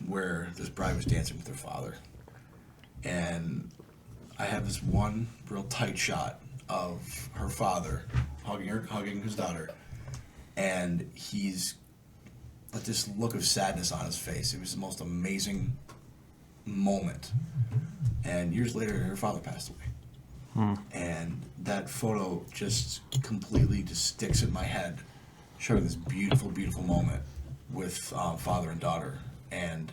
S6: where this bride was dancing with her father. And I have this one real tight shot of her father hugging his daughter. And he's got this look of sadness on his face. It was the most amazing moment. And years later, her father passed away. And that photo just completely just sticks in my head, showing this beautiful, beautiful moment with father and daughter. And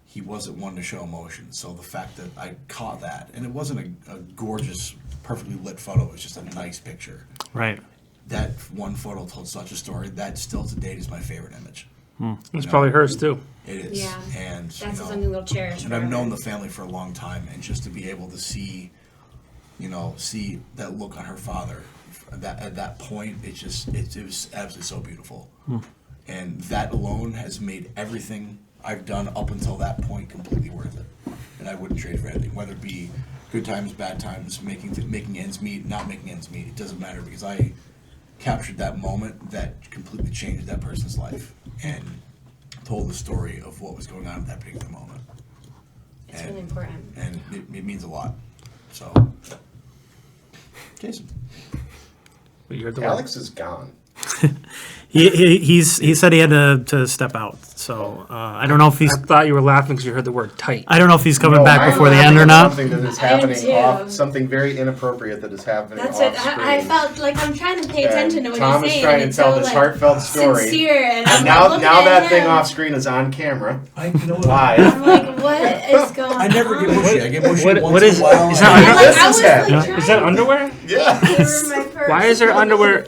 S6: he wasn't one to show emotion. So the fact that I caught that, and it wasn't a gorgeous, perfectly lit photo, it was just a nice picture.
S1: Right.
S6: that one photo told such a story. That still to date is my favorite image.
S2: It's probably hers too.
S6: It is.
S3: Yeah.
S6: And
S3: That's something they'll cherish.
S6: and I've known
S3: forever.
S6: the family for a long time, and just to be able to see, see that look on her father, at that point, it was absolutely so beautiful. And that alone has made everything I've done up until that point completely worth it. And I wouldn't trade for anything, whether it be good times, bad times, making ends meet, not making ends meet. It doesn't matter, because I captured that moment that completely changed that person's life and told the story of what was going on at that particular moment.
S3: It's really important.
S6: And it means a lot. So, Jason.
S2: You heard the
S4: Alex is gone.
S1: He said he had to step out. So I don't know if he's
S2: I thought you were laughing because you heard the word tight.
S1: I don't know if he's coming
S4: No,
S1: back
S4: I'm
S1: before the
S4: laughing
S1: end or
S4: at
S1: not.
S4: Something that is
S3: I am
S4: happening
S3: too.
S4: off, something very inappropriate that is happening
S3: That's
S4: off
S3: it.
S4: screen.
S3: I felt like I'm trying to pay attention to what
S4: Tom
S3: you're
S4: is
S3: saying.
S4: trying
S3: and
S4: to
S3: it's
S4: tell
S3: so,
S4: this
S3: like,
S4: heartfelt story.
S3: sincere, and
S4: And
S3: I'm
S4: now
S3: like, looking
S4: that
S3: at
S4: thing
S3: him.
S4: off screen is on camera.
S6: I know
S4: Live.
S3: I'm like, what is going on?
S6: I never get mushy. I get mushy
S2: What-
S6: once
S2: what
S6: in
S2: is-
S6: a while.
S2: is that
S3: I'm
S2: under-
S3: like,
S4: This
S3: I
S4: is
S3: was like
S4: happening.
S3: trying
S2: Is that
S3: to
S2: underwear?
S4: Yes.
S3: cover my purse.
S2: Why is there underwear?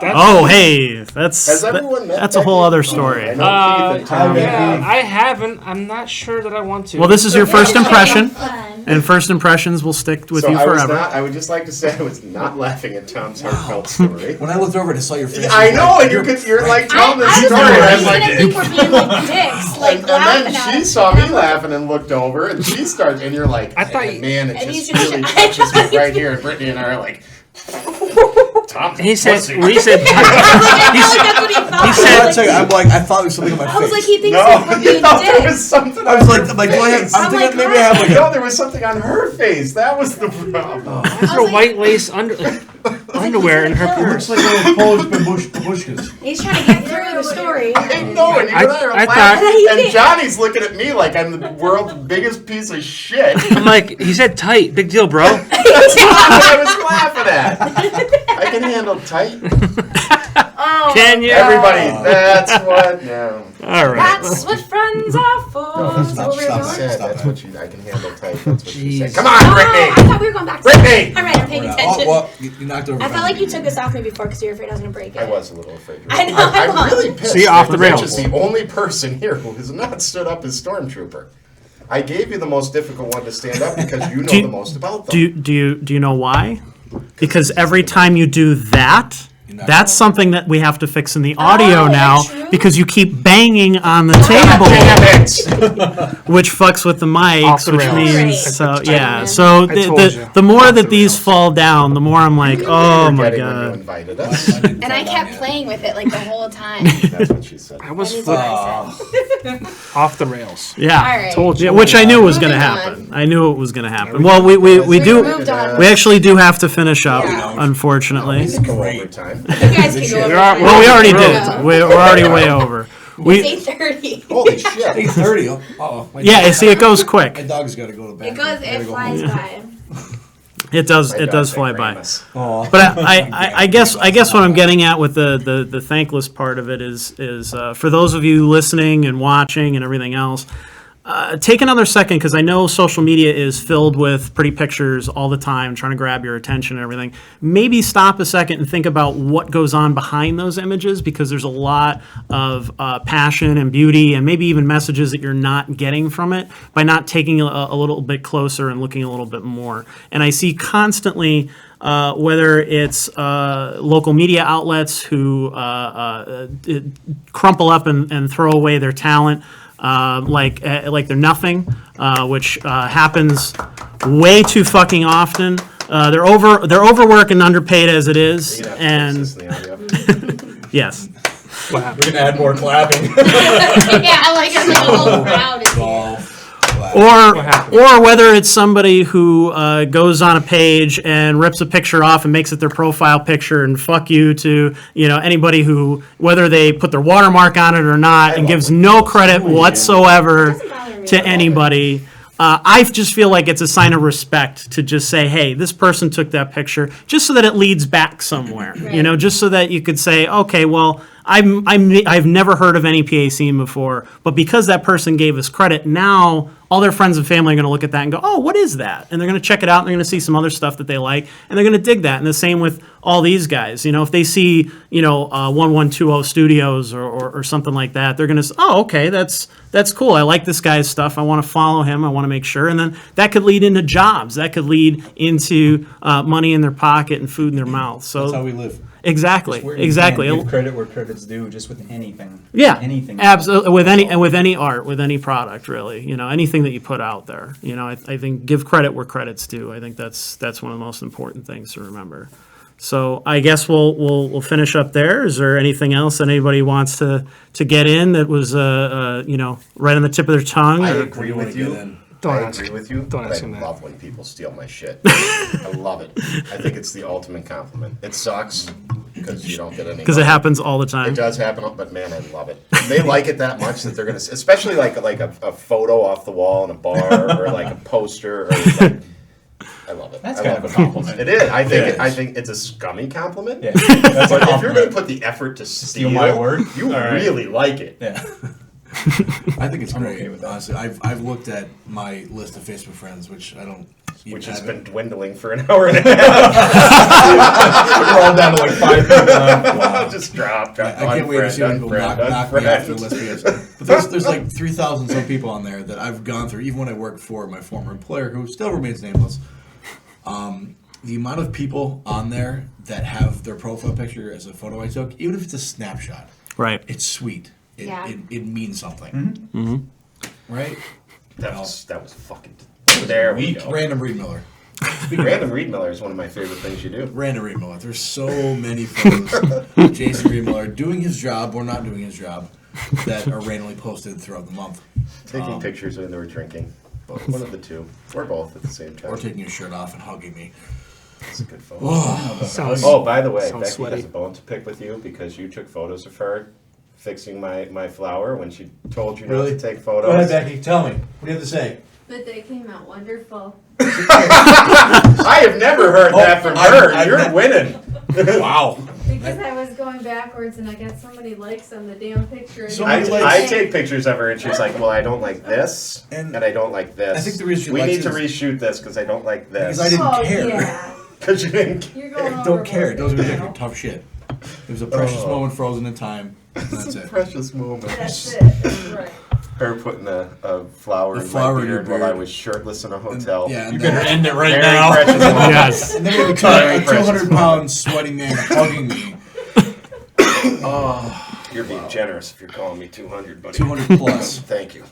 S1: Oh, hey, that's
S4: Has everyone met
S1: that's a whole
S4: Becky?
S1: other
S4: I
S1: story.
S4: know Keith and Tom.
S2: Yeah, I haven't. I'm not sure that I want to.
S1: Well, this is your first impression,
S3: Fun.
S1: and first impressions will stick with
S4: So
S1: you
S4: I was
S1: forever.
S4: not. I would just like to say I was not laughing at Tom's heartfelt story.
S6: When I looked over and I saw your face,
S4: I
S6: was
S4: know,
S6: like,
S4: and you're like
S3: I
S4: telling this
S3: was
S4: story. And I'm
S3: gonna
S4: like,
S3: think we're being like dicks, like
S4: and
S3: laughing
S4: then
S3: at
S4: she
S3: us.
S4: saw
S3: And
S4: me
S3: I'm like,
S4: laughing and looked over, and she starts, and you're like,
S2: I thought you-
S4: man, it
S3: And
S4: just
S3: he's just-
S4: really
S3: I
S4: touches
S3: know.
S4: me right here. And Brittany and I are like, Tom.
S2: He said.
S4: pussy.
S2: When he said.
S3: I feel like that's what he thought.
S2: He said-
S6: I tell you, I'm like, I thought there was something on my face.
S3: I was like, he thinks
S4: No,
S3: like we're
S4: you
S3: being
S4: thought there
S3: dicks.
S4: was something.
S6: I was like, do I have?
S4: face.
S6: I'm
S3: I'm
S6: thinking
S3: like,
S6: maybe I have like
S4: No,
S6: a.
S4: there was something on her face. That was the problem.
S2: Why is there white lace underwear in her
S6: It
S2: purse?
S6: looks like a Polish babushkas.
S3: He's trying to get through the story.
S4: I know, and you and I are
S2: I
S4: laughing,
S3: thought-
S4: and Johnny's looking at me like I'm the world's biggest piece of shit.
S2: I'm like, he said tight. Big deal, bro.
S4: That's what I was laughing at. I can handle tight.
S3: Oh,
S2: Can you?
S4: Everybody, that's what. No.
S2: All right.
S3: That's what friends are for. That's what we're
S6: stop
S3: going.
S6: it.
S4: Said, that's what you. I can handle tight. That's what you said.
S2: Jeez.
S4: Come on,
S3: Oh, I
S4: Brittany.
S3: thought we were going back.
S4: Brittany!
S3: All right, I'm paying attention.
S6: Oh, well, you knocked over.
S3: I felt like you took this off me before because you were afraid I was going to break it.
S4: I was a little afraid.
S3: I know,
S4: I'm
S3: I
S4: really
S3: was.
S4: pissed.
S2: See, off the
S4: that
S2: rails.
S4: Rich is the only person here who has not stood up as stormtrooper. I gave you the most difficult one to stand up because you know
S1: Do you-
S4: the most about them.
S1: Do you know why? Because every time you do that, that's something that we have to fix in the audio
S3: Oh,
S1: now
S3: true.
S1: because you keep banging on the
S4: Damn
S1: table,
S4: it!
S1: which fucks with the mics,
S2: Off the
S1: which
S2: rails.
S1: means
S3: Right.
S1: so
S3: Gentlemen.
S1: yeah. So
S2: I told you.
S1: the more
S4: Off
S1: that
S4: the
S1: these
S4: rails.
S1: fall down, the more I'm like, oh my
S4: Forgetting when you
S1: god.
S4: invited us.
S3: And I kept playing with it like the whole time.
S4: That's what she said.
S2: I was
S3: That is what
S2: flipped
S3: I said.
S2: off the rails.
S1: Yeah.
S3: All right.
S2: Told you.
S1: Yeah, which I knew was going to
S3: Moving on.
S1: happen. I knew it was going to happen. Well, we do
S3: moved on.
S1: we actually do have to finish up,
S3: Yeah.
S1: unfortunately.
S4: Go overtime.
S3: You guys can go over.
S2: are-
S3: time.
S1: Well, we already
S3: Yeah.
S1: did. We're already way over.
S3: It's 8:30.
S4: Holy shit.
S6: 8:30. Oh,
S1: Yeah, see, it goes
S6: My
S1: quick.
S6: dog's got to go to bed.
S3: It goes. It flies by.
S1: It does.
S4: My
S1: It
S4: dog
S1: does
S4: said
S1: fly by.
S4: Gramus.
S6: Oh.
S1: But I guess what I'm getting at with the thankless part of it is for those of you listening and watching and everything else, take another second because I know social media is filled with pretty pictures all the time, trying to grab your attention and everything. Maybe stop a second and think about what goes on behind those images because there's a lot of passion and beauty and maybe even messages that you're not getting from it by not taking a little bit closer and looking a little bit more. And I see constantly. Whether it's local media outlets who crumple up and throw away their talent like they're nothing, which happens way too fucking often. They're overworked and underpaid as it is,
S4: You have to
S1: and
S4: fix this in the audio.
S1: yes.
S6: We're gonna add more clapping.
S3: Yeah, I like it. Like a whole crowd. is here.
S6: Golf.
S1: Or whether it's somebody who goes on a page and rips a picture off and makes it their profile picture and fuck you to anybody who whether they put their watermark on it or not and gives no credit whatsoever
S3: Doesn't bother me
S1: to
S3: at all.
S1: anybody. I just feel like it's a sign of respect to just say, hey, this person took that picture just so that it leads back somewhere,
S3: Right.
S1: just so that you could say, okay, well, I've never heard of NEPA Scene before, but because that person gave us credit, now all their friends and family are going to look at that and go, oh, what is that? And they're going to check it out, and they're going to see some other stuff that they like, and they're going to dig that. And the same with all these guys. If they see, 1120 Studios or something like that, they're going to say, oh, okay, that's cool. I like this guy's stuff. I want to follow him. I want to make sure. And then that could lead into jobs. That could lead into money in their pocket and food in their mouth. So
S6: That's how we live.
S1: Exactly.
S8: Where you
S1: Exactly.
S8: can't give credit where credit's due, just with anything.
S1: Yeah,
S8: Anything.
S1: absolutely. With any art, with any product, really, anything that you put out there, I think give credit where credit's due. I think that's one of the most important things to remember. So I guess we'll finish up there. Is there anything else that anybody wants to get in that was right on the tip of their tongue?
S4: I
S1: or-
S4: agree with you.
S2: Don't
S4: I
S2: ask-
S4: agree with you.
S2: don't
S4: but
S2: ask
S4: I
S2: him that.
S4: love when people steal my shit. I love it. I think it's the ultimate compliment. It sucks because you don't get any.
S1: Because it
S4: money.
S1: happens all the time.
S4: It does happen, but man, I love it. They like it that much that they're gonna, especially like a photo off the wall in a bar or like a poster. Or like, I love it.
S8: That's
S4: I
S8: kind
S4: love
S8: of a
S4: it.
S8: compliment.
S4: It is. I think.
S6: It is.
S4: I think it's a scummy compliment.
S8: Yeah. That's a
S4: But if you're gonna
S8: compliment.
S4: put the effort to steal
S8: my word?
S4: you
S8: All right.
S4: really like it.
S8: Yeah.
S6: I think it's
S8: I'm
S6: great.
S8: okay with that.
S6: Honestly, I've looked at my list of Facebook friends, which I don't. even
S4: Which has
S6: have
S4: been
S6: it.
S4: dwindling for an hour and a half.
S8: We're all down to like 5 people now.
S6: Wow.
S4: Just drop.
S6: I can't wait to see when people knock me off the list. Because there's like 3,000 some people on there that I've gone through, even when I worked for my former employer, who still remains nameless. The amount of people on there that have their profile picture as a photo I took, even if it's a snapshot,
S1: Right.
S6: it's sweet.
S3: Yeah.
S6: It means something.
S1: Mm-hmm.
S6: Right?
S4: That was fucking. There we go.
S6: Random Riedmiller.
S4: Random Riedmiller is one of my favorite things you do.
S6: Random Riedmiller. There's so many photos of Jason Riedmiller doing his job or not doing his job that are randomly posted throughout the month.
S4: Taking pictures when they were drinking. One of the two. Or both at the same time.
S6: Or taking his shirt off and hugging me.
S4: It's a good photo.
S2: Sounds,
S4: Oh, by the way,
S2: Sounds
S4: Becky
S2: sweaty.
S4: has a bone to pick with you because you took photos of her fixing my flower when she told you not
S6: Really?
S4: to take
S6: Go ahead,
S4: photos.
S6: Becky. Tell me. What do you have to say?
S9: But they came out wonderful.
S4: I have never heard that from her.
S6: I've
S4: You're
S6: met-
S4: winning.
S6: Wow.
S9: Because I was going backwards and I got so many likes on the damn picture.
S6: So
S4: I,
S6: many likes.
S4: I take pictures of her and she's like, well, I don't like this and I don't like this.
S6: I think the reason she
S4: we
S6: likes
S4: need to
S6: is-
S4: reshoot this because I don't like this.
S6: Because I didn't
S9: Oh,
S6: care.
S9: yeah.
S4: Because you didn't.
S9: You're going
S6: Don't
S9: overboard
S6: care. It doesn't
S9: there,
S6: mean
S9: you
S6: you're
S9: know?
S6: tough shit. It was a precious
S4: Oh.
S6: moment frozen in time. And that's it.
S4: Precious moment.
S9: That's it. That's right.
S4: Her putting a flower
S6: A
S4: in
S6: flower
S4: my
S6: in your
S4: beard while I
S6: beard.
S4: was shirtless in a hotel.
S6: Yeah, and
S8: You
S6: then,
S8: better end it right
S4: Very
S8: now.
S4: precious moment.
S1: Yes.
S6: and then we have a
S4: Very precious
S6: 200-pound sweaty man hugging me.
S4: You're being generous if you're calling me 200, buddy.
S6: 200 plus.
S4: Thank you.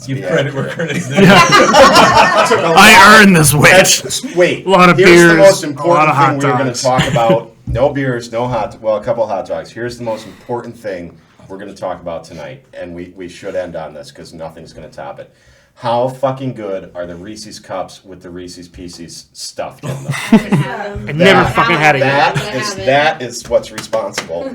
S8: Give
S4: Yeah.
S8: credit where credit's due.
S1: I earned this witch.
S4: Wait,
S1: A lot of
S4: here's
S1: beers,
S4: the most
S1: a lot
S4: important
S1: of hot
S4: thing we're going
S1: dogs.
S4: to talk about. No beers, no a couple hot dogs. Here's the most important thing we're going to talk about tonight, and we should end on this because nothing's going to top it. How fucking good are the Reese's cups with the Reese's Pieces stuffed in them?
S2: I never fucking had it yet.
S4: That is what's responsible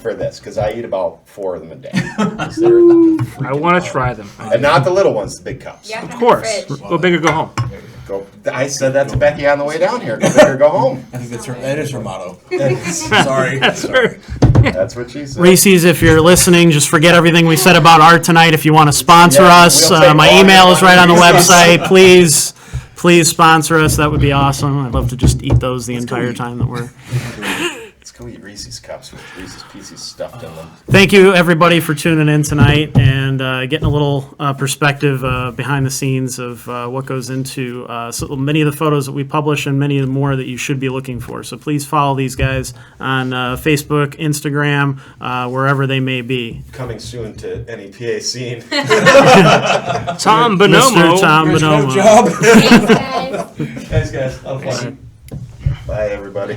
S4: for this because I eat about 4 of them a day.
S2: I want to try them.
S4: And not the little ones, the big cups.
S3: Yeah,
S2: Of course. Go big or go home.
S4: Go. I said that to Becky on the way down here. Go big or go home.
S6: I think that is her motto. Sorry.
S4: That's what she said.
S1: Reese's, if you're listening, just forget everything we said about art tonight. If you want to sponsor
S4: Yeah,
S1: us,
S4: we'll take
S1: my
S4: all
S1: email
S4: your
S1: is right on the
S4: money.
S1: website. Please sponsor us. That would be awesome. I'd love to just eat those the entire time that we're.
S4: Let's go eat Reese's cups with Reese's Pieces stuffed in them.
S1: Thank you, everybody, for tuning in tonight and getting a little perspective behind the scenes of what goes into so many of the photos that we publish and many more that you should be looking for. So please follow these guys on Facebook, Instagram, wherever they may be.
S4: Coming soon to NEPA Scene.
S2: Tom
S1: Mr.
S2: Bonomo.
S1: Tom
S6: Good
S1: Bonomo.
S6: job.
S3: Thanks, guys.
S8: Thanks, guys. A lot of fun.
S4: Bye, everybody.